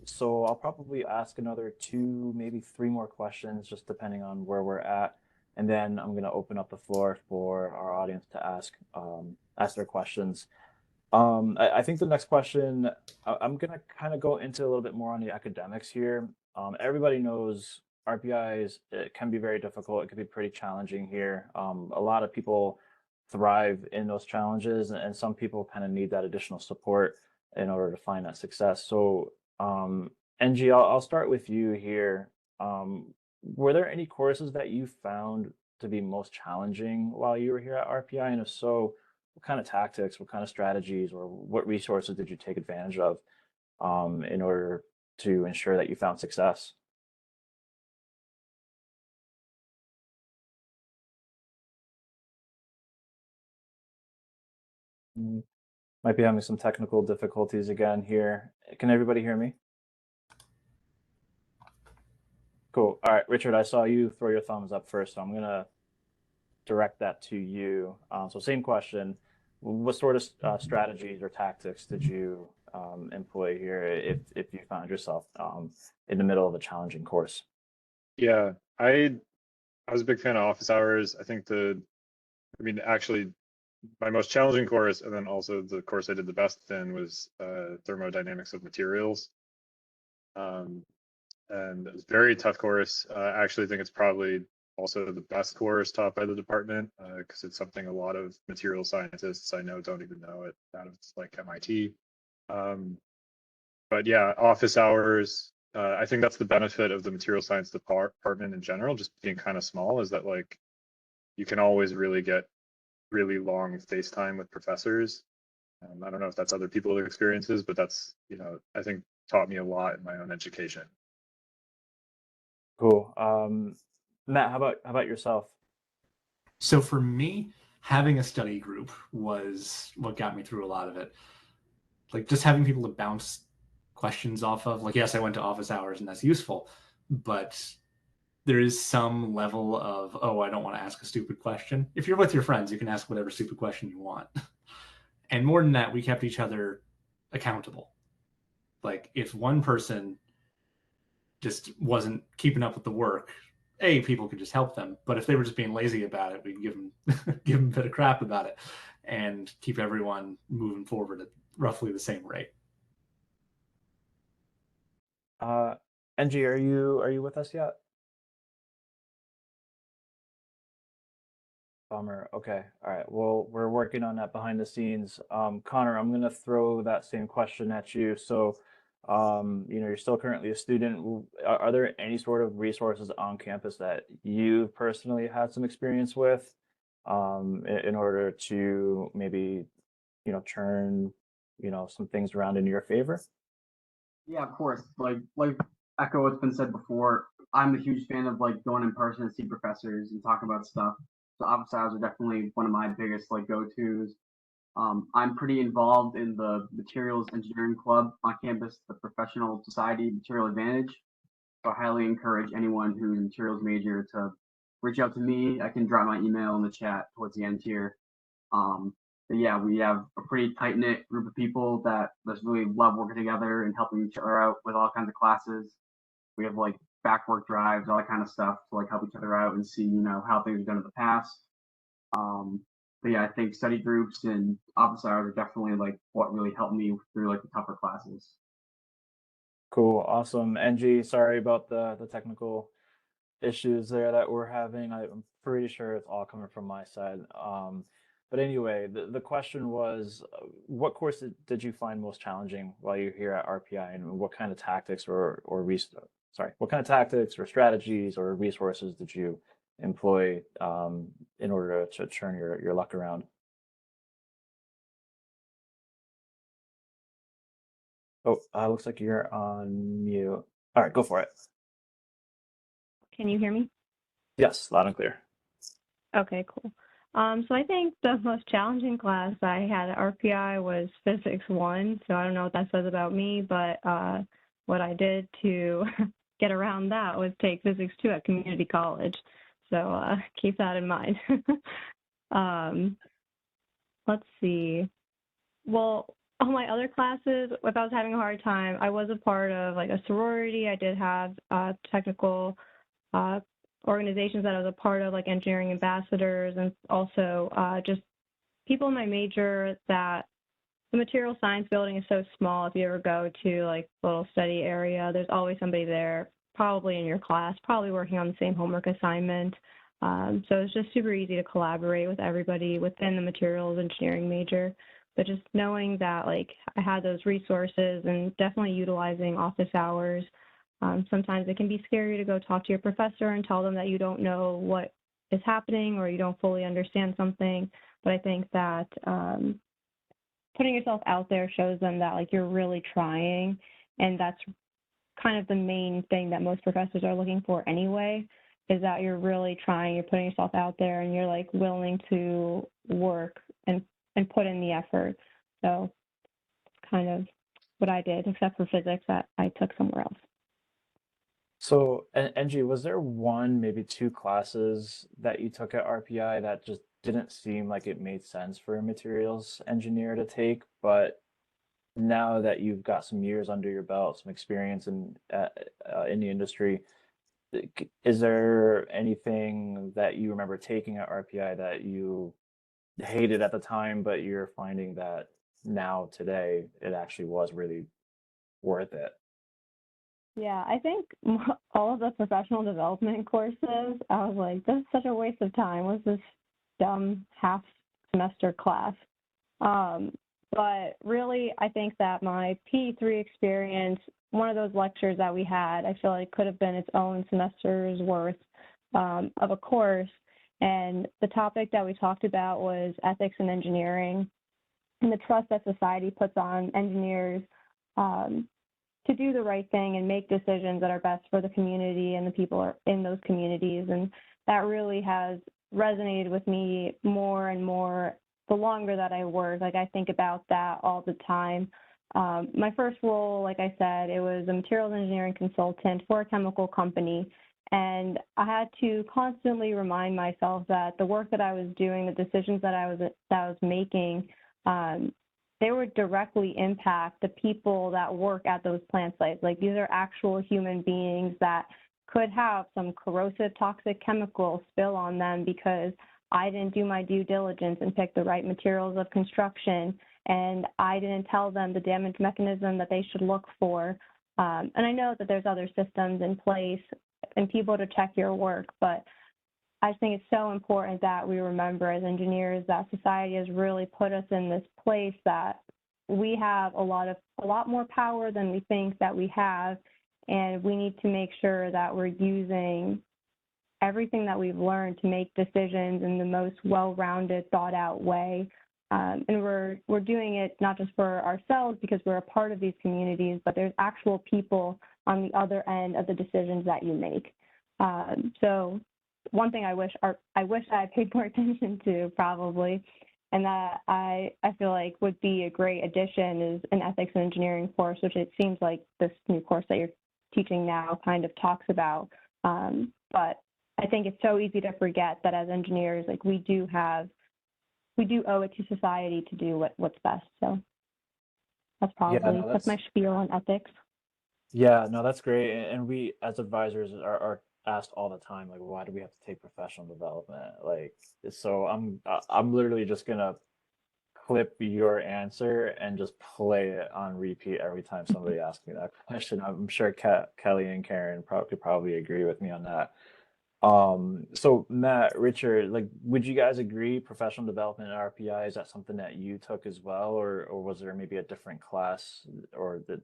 So I'll probably ask another 2, maybe 3 more questions, just depending on where we're at. And then I'm going to open up the floor for our audience to ask their questions. I think the next question, I'm going to kind of go into a little bit more on the academics here. Everybody knows RPIs, it can be very difficult. It can be pretty challenging here. A lot of people thrive in those challenges, and some people kind of need that additional support in order to find that success. So, NG, I'll start with you here. Were there any courses that you found to be most challenging while you were here at RPI? And if so, what kind of tactics, what kind of strategies, or what resources did you take advantage of in order to ensure that you found success? Might be having some technical difficulties again here. Can everybody hear me? Cool. All right, Richard, I saw you throw your thumbs up first, so I'm gonna direct that to you. So same question. What sort of strategies or tactics did you employ here if you found yourself in the middle of a challenging course? Yeah, I was a big fan of office hours. I think actually my most challenging course, and then also the course I did the best in, was thermodynamics of materials. And it was a very tough course. I actually think it's probably also the best course taught by the department because it's something a lot of material scientists I know don't even know it out of like MIT. But yeah, office hours. I think that's the benefit of the material science department in general, just being kind of small, is that like you can always really get really long FaceTime with professors. I don't know if that's other people's experiences, but that's, I think taught me a lot in my own education. Cool. Matt, how about yourself? So for me, having a study group was what got me through a lot of it. Like just having people to bounce questions off of. Like, yes, I went to office hours and that's useful, but there is some level of, oh, I don't want to ask a stupid question. If you're with your friends, you can ask whatever stupid question you want. And more than that, we kept each other accountable. Like if one person just wasn't keeping up with the work, people could just help them. But if they were just being lazy about it, we can give them a bit of crap about it and keep everyone moving forward at roughly the same rate. NG, are you with us yet? Bummer. Okay. All right. Well, we're working on that behind the scenes. Connor, I'm going to throw that same question at you. So, you're still currently a student. Are there any sort of resources on campus that you personally had some experience with, in order to maybe, turn, some things around in your favor? Yeah, of course. Like echo what's been said before. I'm a huge fan of like going in person and see professors and talking about stuff. So office hours are definitely one of my biggest like go-tos. I'm pretty involved in the materials engineering club on campus, the Professional Society Material Advantage. So I highly encourage anyone who's a materials major to reach out to me. I can drop my email in the chat towards the end here. But yeah, we have a pretty tight knit group of people that just really love working together and helping each other out with all kinds of classes. We have like back work drives, all that kind of stuff to like help each other out and see, how things are done in the past. But yeah, I think study groups and office hours are definitely like what really helped me through like the tougher classes. Cool, awesome. NG, sorry about the technical issues there that we're having. I'm pretty sure it's all coming from my side. But anyway, the question was, what course did you find most challenging while you're here at RPI, and what kind of tactics what kind of tactics or strategies or resources did you employ in order to turn your luck around? Oh, looks like you're on mute. All right, go for it. Can you hear me? Yes, loud and clear. Okay, cool. So I think the most challenging class I had at RPI was Physics 1. So I don't know what that says about me, but what I did to get around that was take Physics 2 at community college. So keep that in mind. Let's see. Well, all my other classes, if I was having a hard time, I was a part of like a sorority. I did have technical organizations that I was a part of, like engineering ambassadors, and also just people in my major. That the material science building is so small. If you ever go to like a little study area, there's always somebody there, probably in your class, probably working on the same homework assignment. So it's just super easy to collaborate with everybody within the materials engineering major. But just knowing that like I had those resources and definitely utilizing office hours. Sometimes it can be scary to go talk to your professor and tell them that you don't know what is happening or you don't fully understand something. But I think that putting yourself out there shows them that like you're really trying, and that's kind of the main thing that most professors are looking for anyway, is that you're really trying, you're putting yourself out there, and you're like willing to work and put in the effort. So it's kind of what I did, except for physics that I took somewhere else. So, NG, was there one, maybe two classes that you took at RPI that just didn't seem like it made sense for a materials engineer to take, but now that you've got some years under your belt, some experience in the industry, is there anything that you remember taking at RPI that you hated at the time, but you're finding that now today it actually was really worth it? Yeah, I think all of the professional development courses, I was like, this is such a waste of time. What's this dumb half semester class? But really, I think that my P3 experience, one of those lectures that we had, I feel like could have been its own semester's worth of a course. And the topic that we talked about was ethics in engineering and the trust that society puts on engineers to do the right thing and make decisions that are best for the community and the people in those communities. And that really has resonated with me more and more the longer that I work. Like I think about that all the time. My first role, like I said, it was a materials engineering consultant for a chemical company. And I had to constantly remind myself that the work that I was doing, the decisions that I was making, they would directly impact the people that work at those plant sites. Like these are actual human beings that could have some corrosive toxic chemicals spill on them because I didn't do my due diligence and pick the right materials of construction, and I didn't tell them the damage mechanism that they should look for. And I know that there's other systems in place and people to check your work, but I think it's so important that we remember as engineers that society has really put us in this place that we have a lot more power than we think that we have, and we need to make sure that we're using everything that we've learned to make decisions in the most well-rounded, thought-out way. And we're doing it not just for ourselves because we're a part of these communities, but there's actual people on the other end of the decisions that you make. So one thing I wish I paid more attention to probably, and that I feel like would be a great addition, is an ethics and engineering course, which it seems like this new course that you're teaching now kind of talks about. But I think it's so easy to forget that as engineers, like we do owe it to society to do what's best. So that's probably, that's my spiel on ethics. Yeah, no, that's great. And we as advisors are asked all the time, like, why do we have to take professional development? Like, so I'm literally just gonna clip your answer and just play it on repeat every time somebody asks me that question. I'm sure Kelly and Karen could probably agree with me on that. So Matt, Richard, like, would you guys agree professional development at RPI, is that something that you took as well, or was there maybe a different class, or that,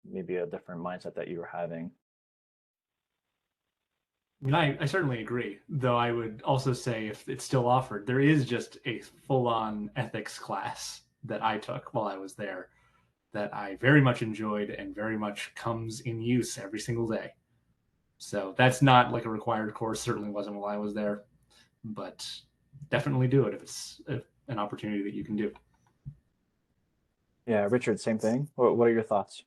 maybe a different mindset that you were having? I mean, I certainly agree, though I would also say if it's still offered, there is just a full-on ethics class that I took while I was there that I very much enjoyed and very much comes in use every single day. So that's not like a required course, certainly wasn't while I was there, but definitely do it if it's an opportunity that you can do. Yeah, Richard, same thing. What are your thoughts?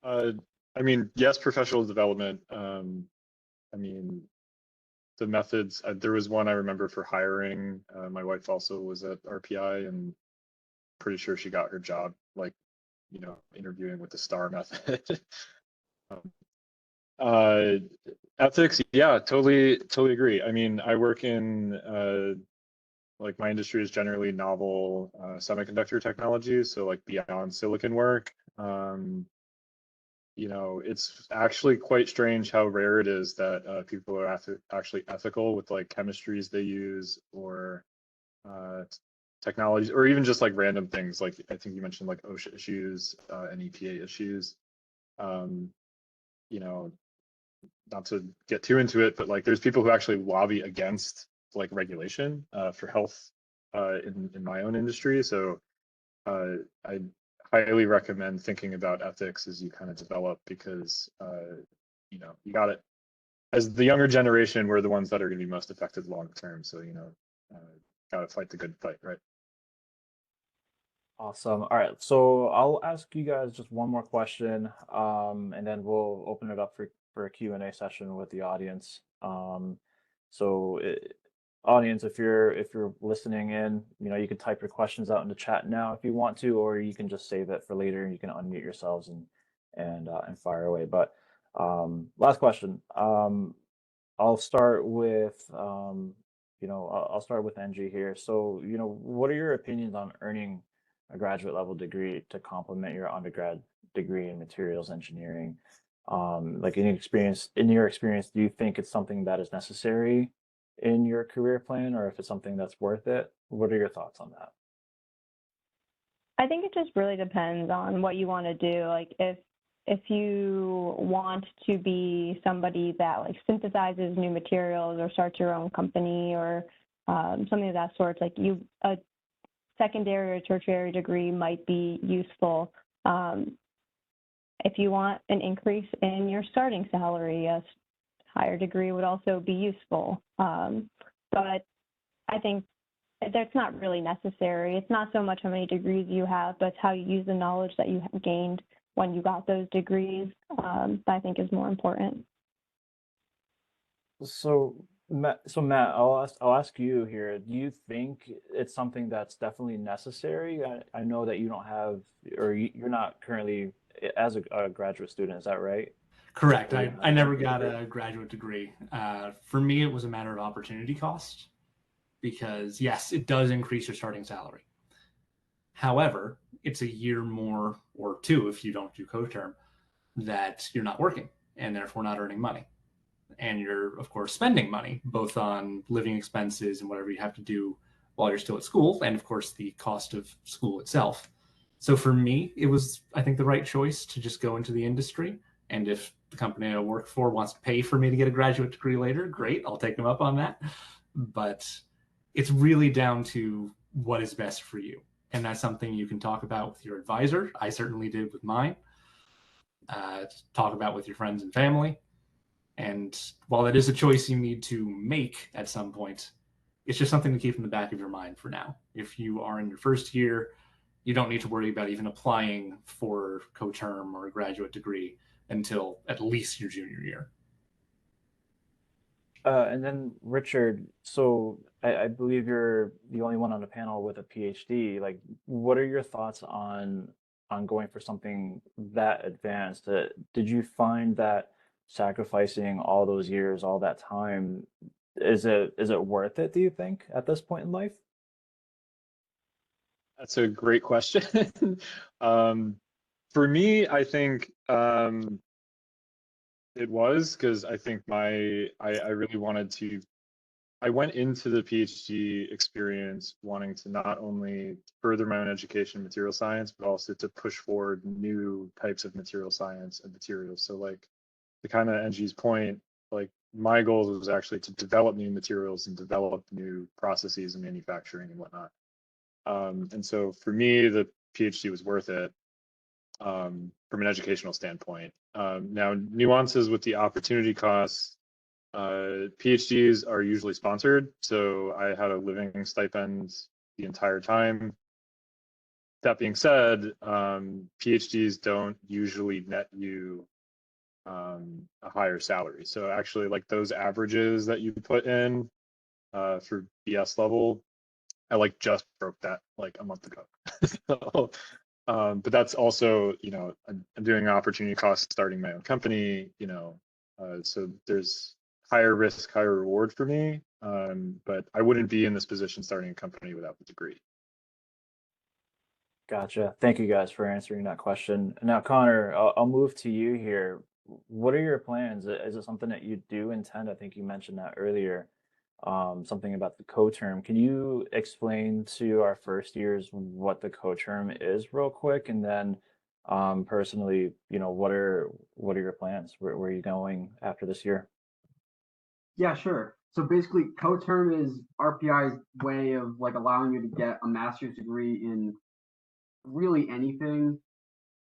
I mean, yes, professional development. I mean, the methods, there was one I remember for hiring. My wife also was at RPI, and pretty sure she got her job, like, interviewing with the STAR method. Ethics, yeah, totally agree. I mean, I work in, like, my industry is generally novel semiconductor technology, so like beyond silicon work. It's actually quite strange how rare it is that people are actually ethical with like chemistries they use, or technologies, or even just like random things. Like I think you mentioned like OSHA issues and EPA issues. Not to get too into it, but like there's people who actually lobby against like regulation for health in my own industry. So I highly recommend thinking about ethics as you kind of develop, because you got it. As the younger generation, we're the ones that are going to be most affected long term. So got to fight the good fight, right? Awesome. All right, so I'll ask you guys just one more question, and then we'll open it up for a Q&A session with the audience. So audience, if you're listening in, you can type your questions out in the chat now if you want to, or you can just save it for later and you can unmute yourselves and fire away. But last question. I'll start with I'll start with NG here. So, what are your opinions on earning a graduate level degree to complement your undergrad degree in materials engineering? Like, in your experience, do you think it's something that is necessary in your career plan, or if it's something that's worth it? What are your thoughts on that? I think it just really depends on what you want to do. Like if you want to be somebody that like synthesizes new materials or starts your own company, or something of that sort, like a secondary or tertiary degree might be useful. If you want an increase in your starting salary, a higher degree would also be useful. But I think that's not really necessary. It's not so much how many degrees you have, but it's how you use the knowledge that you have gained when you got those degrees, that I think is more important. So Matt, I'll ask you here. Do you think it's something that's definitely necessary? I know that you don't have, or you're not currently as a graduate student. Is that right? Correct. Or you I have never a got degree? a graduate degree. For me, it was a matter of opportunity cost, because yes, it does increase your starting salary. However, it's a year more, or two if you don't do co-term, that you're not working and therefore not earning money. And you're, of course, spending money both on living expenses and whatever you have to do while you're still at school, and of course the cost of school itself. So for me, it was, I think, the right choice to just go into the industry. And if the company I work for wants to pay for me to get a graduate degree later, great, I'll take them up on that. But it's really down to what is best for you. And that's something you can talk about with your advisor. I certainly did with mine. talk about with your friends and family. And while that is a choice you need to make at some point, it's just something to keep in the back of your mind for now. If you are in your first year, you don't need to worry about even applying for co-term or a graduate degree until at least your junior year. And then Richard, so I believe you're the only one on the panel with a PhD. Like, what are your thoughts on going for something that advanced? Did you find that sacrificing all those years, all that time, is it worth it, do you think, at this point in life? That's a great question. For me, I think it was because I think I really wanted to. I went into the PhD experience wanting to not only further my own education in material science, but also to push forward new types of material science and materials. So like to kind of Angie's point, like my goal was actually to develop new materials and develop new processes and manufacturing and whatnot. And so for me, the PhD was worth it from an educational standpoint. Now, nuances with the opportunity costs. PhDs are usually sponsored, so I had a living stipend the entire time. That being said, PhDs don't usually net you a higher salary. So actually, like those averages that you put in for BS level, I like just broke that like a month ago. So, but that's also, you know, I'm doing opportunity cost starting my own company, you know, so there's higher risk, higher reward for me. But I wouldn't be in this position starting a company without the degree. Gotcha. Thank you guys for answering that question. Now, Connor, I'll move to you here. What are your plans? Is it something that you do intend? I think you mentioned that earlier, something about the co-term. Can you explain to our first years what the co-term is real quick? And then personally, you know, what are your plans? Where are you going after this year? Yeah, sure. So basically, co-term is RPI's way of like allowing you to get a master's degree in really anything.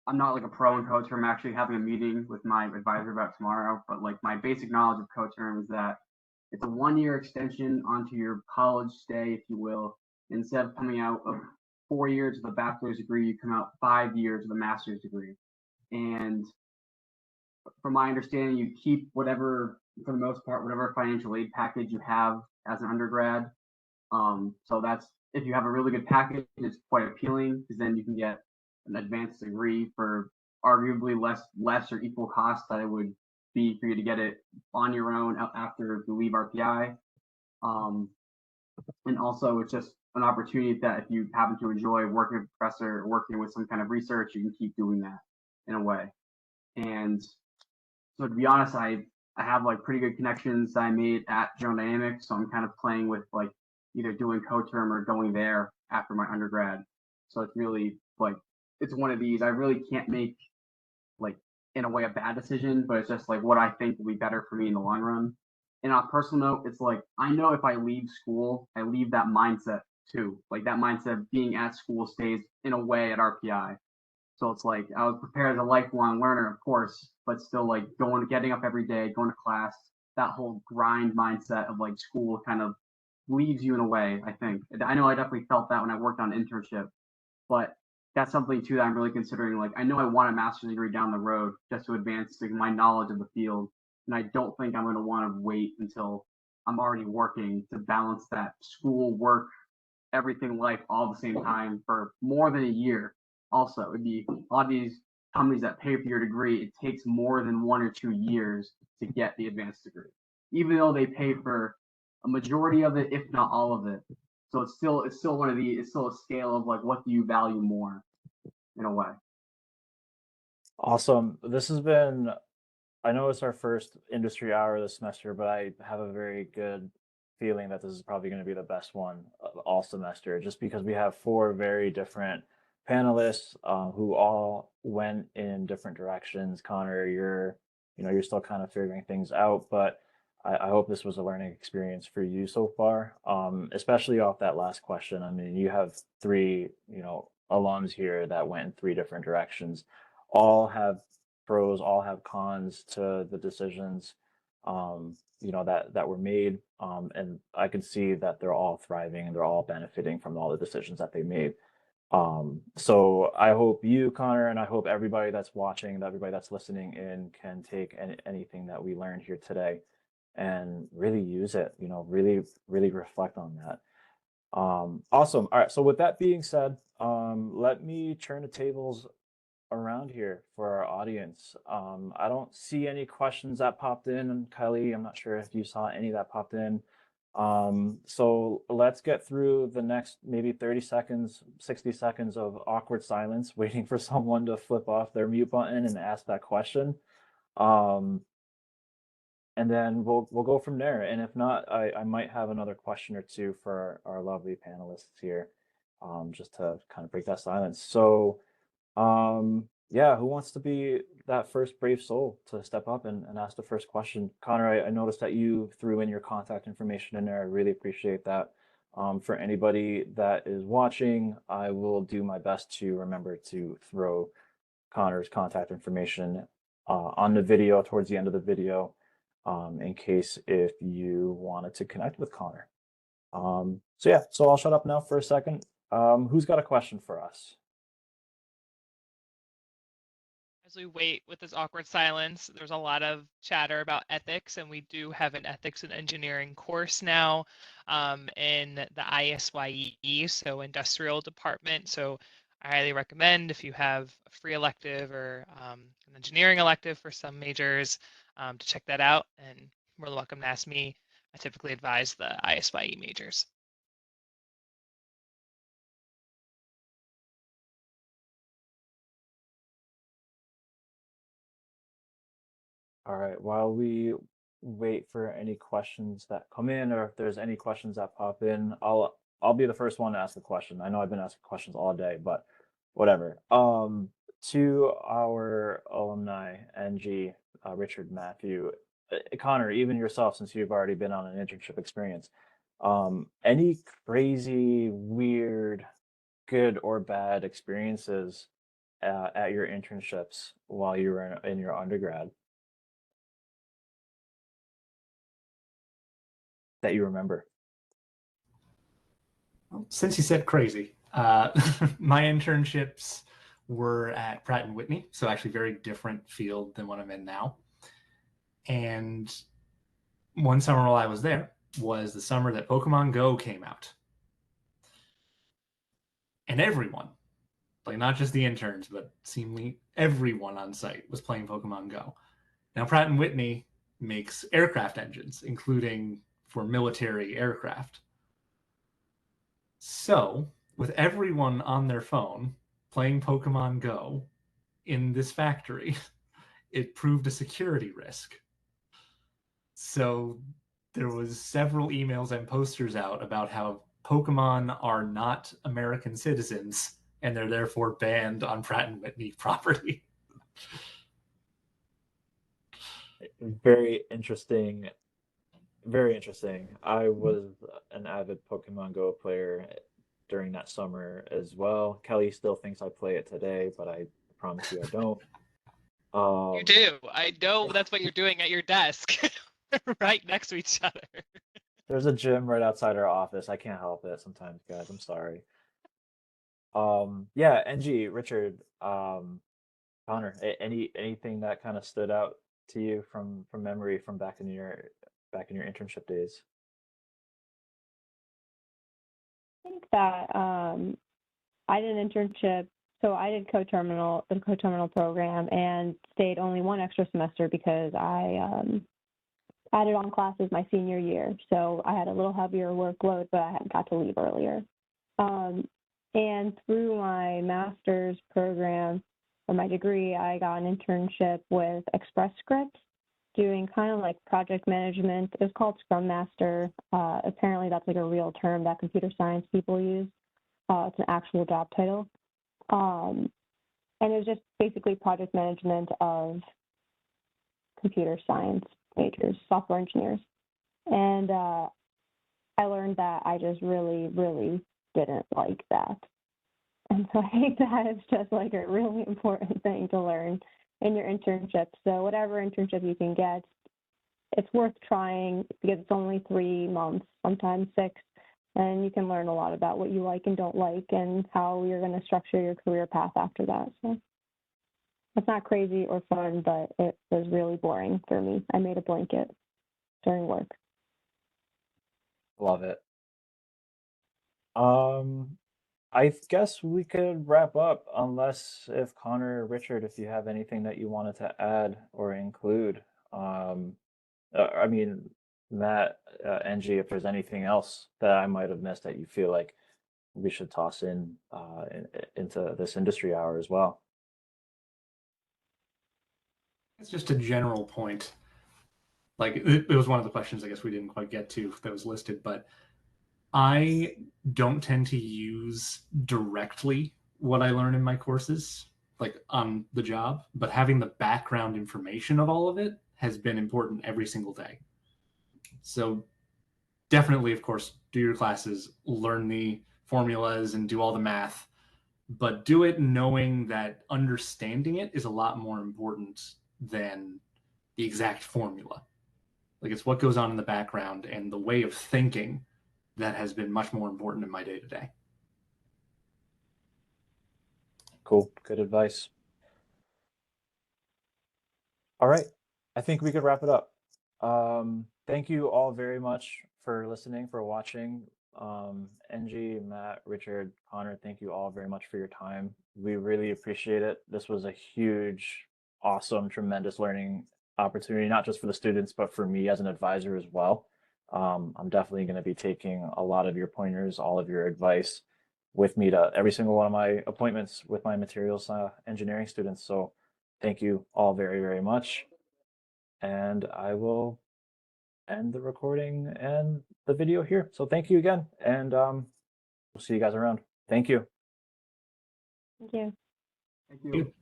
I'm not like a pro in co-term. I'm actually having a meeting with my advisor about tomorrow, but like my basic knowledge of co-term is that it's a 1 year extension onto your college stay, if you will. Instead of coming out of 4 years of a bachelor's degree, you come out 5 years of a master's degree. And from my understanding, you keep whatever, for the most part, whatever financial aid package you have as an undergrad. So that's, if you have a really good package, it's quite appealing because then you can get an advanced degree for arguably less or equal cost that it would be for you to get it on your own after you leave RPI. And also, it's just an opportunity that if you happen to enjoy working with a professor or working with some kind of research, you can keep doing that in a way. And so to be honest, I have like pretty good connections that I made at General Dynamics, so I'm kind of playing with like either doing co-term or going there after my undergrad. So it's really like it's one of these. I really can't make like in a way a bad decision, but it's just like what I think will be better for me in the long run. And on a personal note, it's like I know if I leave school, I leave that mindset too. Like that mindset of being at school stays in a way at RPI. So it's like I was prepared as a lifelong learner, of course, but still like getting up every day, going to class, that whole grind mindset of like school kind of leaves you in a way, I think. I know I definitely felt that when I worked on internship, but that's something too that I'm really considering. Like I know I want a master's degree down the road just to advance like, my knowledge of the field. And I don't think I'm going to want to wait until I'm already working to balance that school, work, everything life all at the same time for more than a year. Also, it'd be a lot of these companies that pay for your degree, it takes more than 1 or 2 years to get the advanced degree, even though they pay for a majority of it, if not all of it. So it's still one of the it's still a scale of like what do you value more in a way. Awesome. This has been, I know it's our first industry hour this semester, but I have a very good feeling that this is probably going to be the best one of all semester, just because we have four very different panelists who all went in different directions. Connor, you're still kind of figuring things out, but I hope this was a learning experience for you so far, especially off that last question. I mean, you have three, alums here that went in three different directions, all have pros, all have cons to the decisions, that were made. And I can see that they're all thriving and they're all benefiting from all the decisions that they made. So I hope you, Connor, and I hope everybody that's watching, everybody that's listening in can take anything that we learned here today and really use it, really, really reflect on that. Awesome. All right. So with that being said, let me turn the tables around here for our audience. I don't see any questions that popped in. And Kylie, I'm not sure if you saw any that popped in. So let's get through the next maybe 30 seconds, 60 seconds of awkward silence, waiting for someone to flip off their mute button and ask that question. And then we'll go from there. And if not, I might have another question or two for our lovely panelists here, just to kind of break that silence. So, yeah, who wants to be that first brave soul to step up and ask the first question? Connor, I noticed that you threw in your contact information in there. I really appreciate that. For anybody that is watching, I will do my best to remember to throw Connor's contact information on the video towards the end of the video, in case if you wanted to connect with Connor. So yeah, so I'll shut up now for a second. Who's got a question for us? As we wait with this awkward silence, there's a lot of chatter about ethics, and we do have an ethics and engineering course now in the ISYE, so industrial department. So I highly recommend, if you have a free elective or an engineering elective for some majors, to check that out. And more than welcome to ask me. I typically advise the ISYE majors. All right, while we wait for any questions that come in, or if there's any questions that pop in, I'll be the first one to ask a question. I know I've been asking questions all day, but whatever. To our alumni, NG, Richard, Matthew, Connor, even yourself, since you've already been on an internship experience, any crazy, weird, good or bad experiences at your internships while you were in your undergrad that you remember? Since you said crazy, my internships were at Pratt & Whitney, so actually very different field than what I'm in now. And one summer while I was there was the summer that Pokemon Go came out. And everyone, like not just the interns, but seemingly everyone on site was playing Pokemon Go. Now, Pratt & Whitney makes aircraft engines, including for military aircraft. So, with everyone on their phone playing Pokemon Go in this factory, it proved a security risk. So, there was several emails and posters out about how Pokemon are not American citizens and they're therefore banned on Pratt & Whitney property. Very interesting. Very interesting. I was an avid Pokemon Go player during that summer as well. Kelly still thinks I play it today, but I promise you I don't. You do. I know that's what you're doing at your desk, right next to each other. There's a gym right outside our office. I can't help it sometimes, guys. I'm sorry. Yeah, NG, Richard, Connor, anything that kind of stood out to you from memory from back in your internship days? I think that I did an internship, so I did the co-terminal program, and stayed only one extra semester because I added on classes my senior year. So I had a little heavier workload, but I got to leave earlier. And through my master's program or my degree, I got an internship with Express Scripts, doing kind of like project management. It was called Scrum Master. Apparently that's like a real term that computer science people use. It's an actual job title. And it was just basically project management of computer science majors, software engineers. And I learned that I just really, really didn't like that. And so I think that is just like a really important thing to learn, in your internship. So whatever internship you can get, it's worth trying because it's only 3 months, sometimes 6, and you can learn a lot about what you like and don't like and how you're going to structure your career path after that. So it's not crazy or fun, but it was really boring for me. I made a blanket during work. Love it. I guess we could wrap up unless if Connor or Richard, if you have anything that you wanted to add or include. I mean, Matt, Angie, if there's anything else that I might have missed that you feel like we should toss into this industry hour as well. It's just a general point. Like it was one of the questions I guess we didn't quite get to that was listed, but I don't tend to use directly what I learn in my courses, like on the job, but having the background information of all of it has been important every single day. So definitely, of course, do your classes, learn the formulas and do all the math, but do it knowing that understanding it is a lot more important than the exact formula. Like it's what goes on in the background and the way of thinking that has been much more important in my day to day. Cool. Good advice. All right. I think we could wrap it up. Thank you all very much for listening, for watching. Angie, Matt, Richard, Connor, thank you all very much for your time. We really appreciate it. This was a huge, awesome, tremendous learning opportunity, not just for the students, but for me as an advisor as well. I'm definitely going to be taking a lot of your pointers, all of your advice with me to every single one of my appointments with my materials engineering students. So thank you all very, very much. And I will end the recording and the video here. So thank you again. And we'll see you guys around. Thank you. Thank you. Thank you.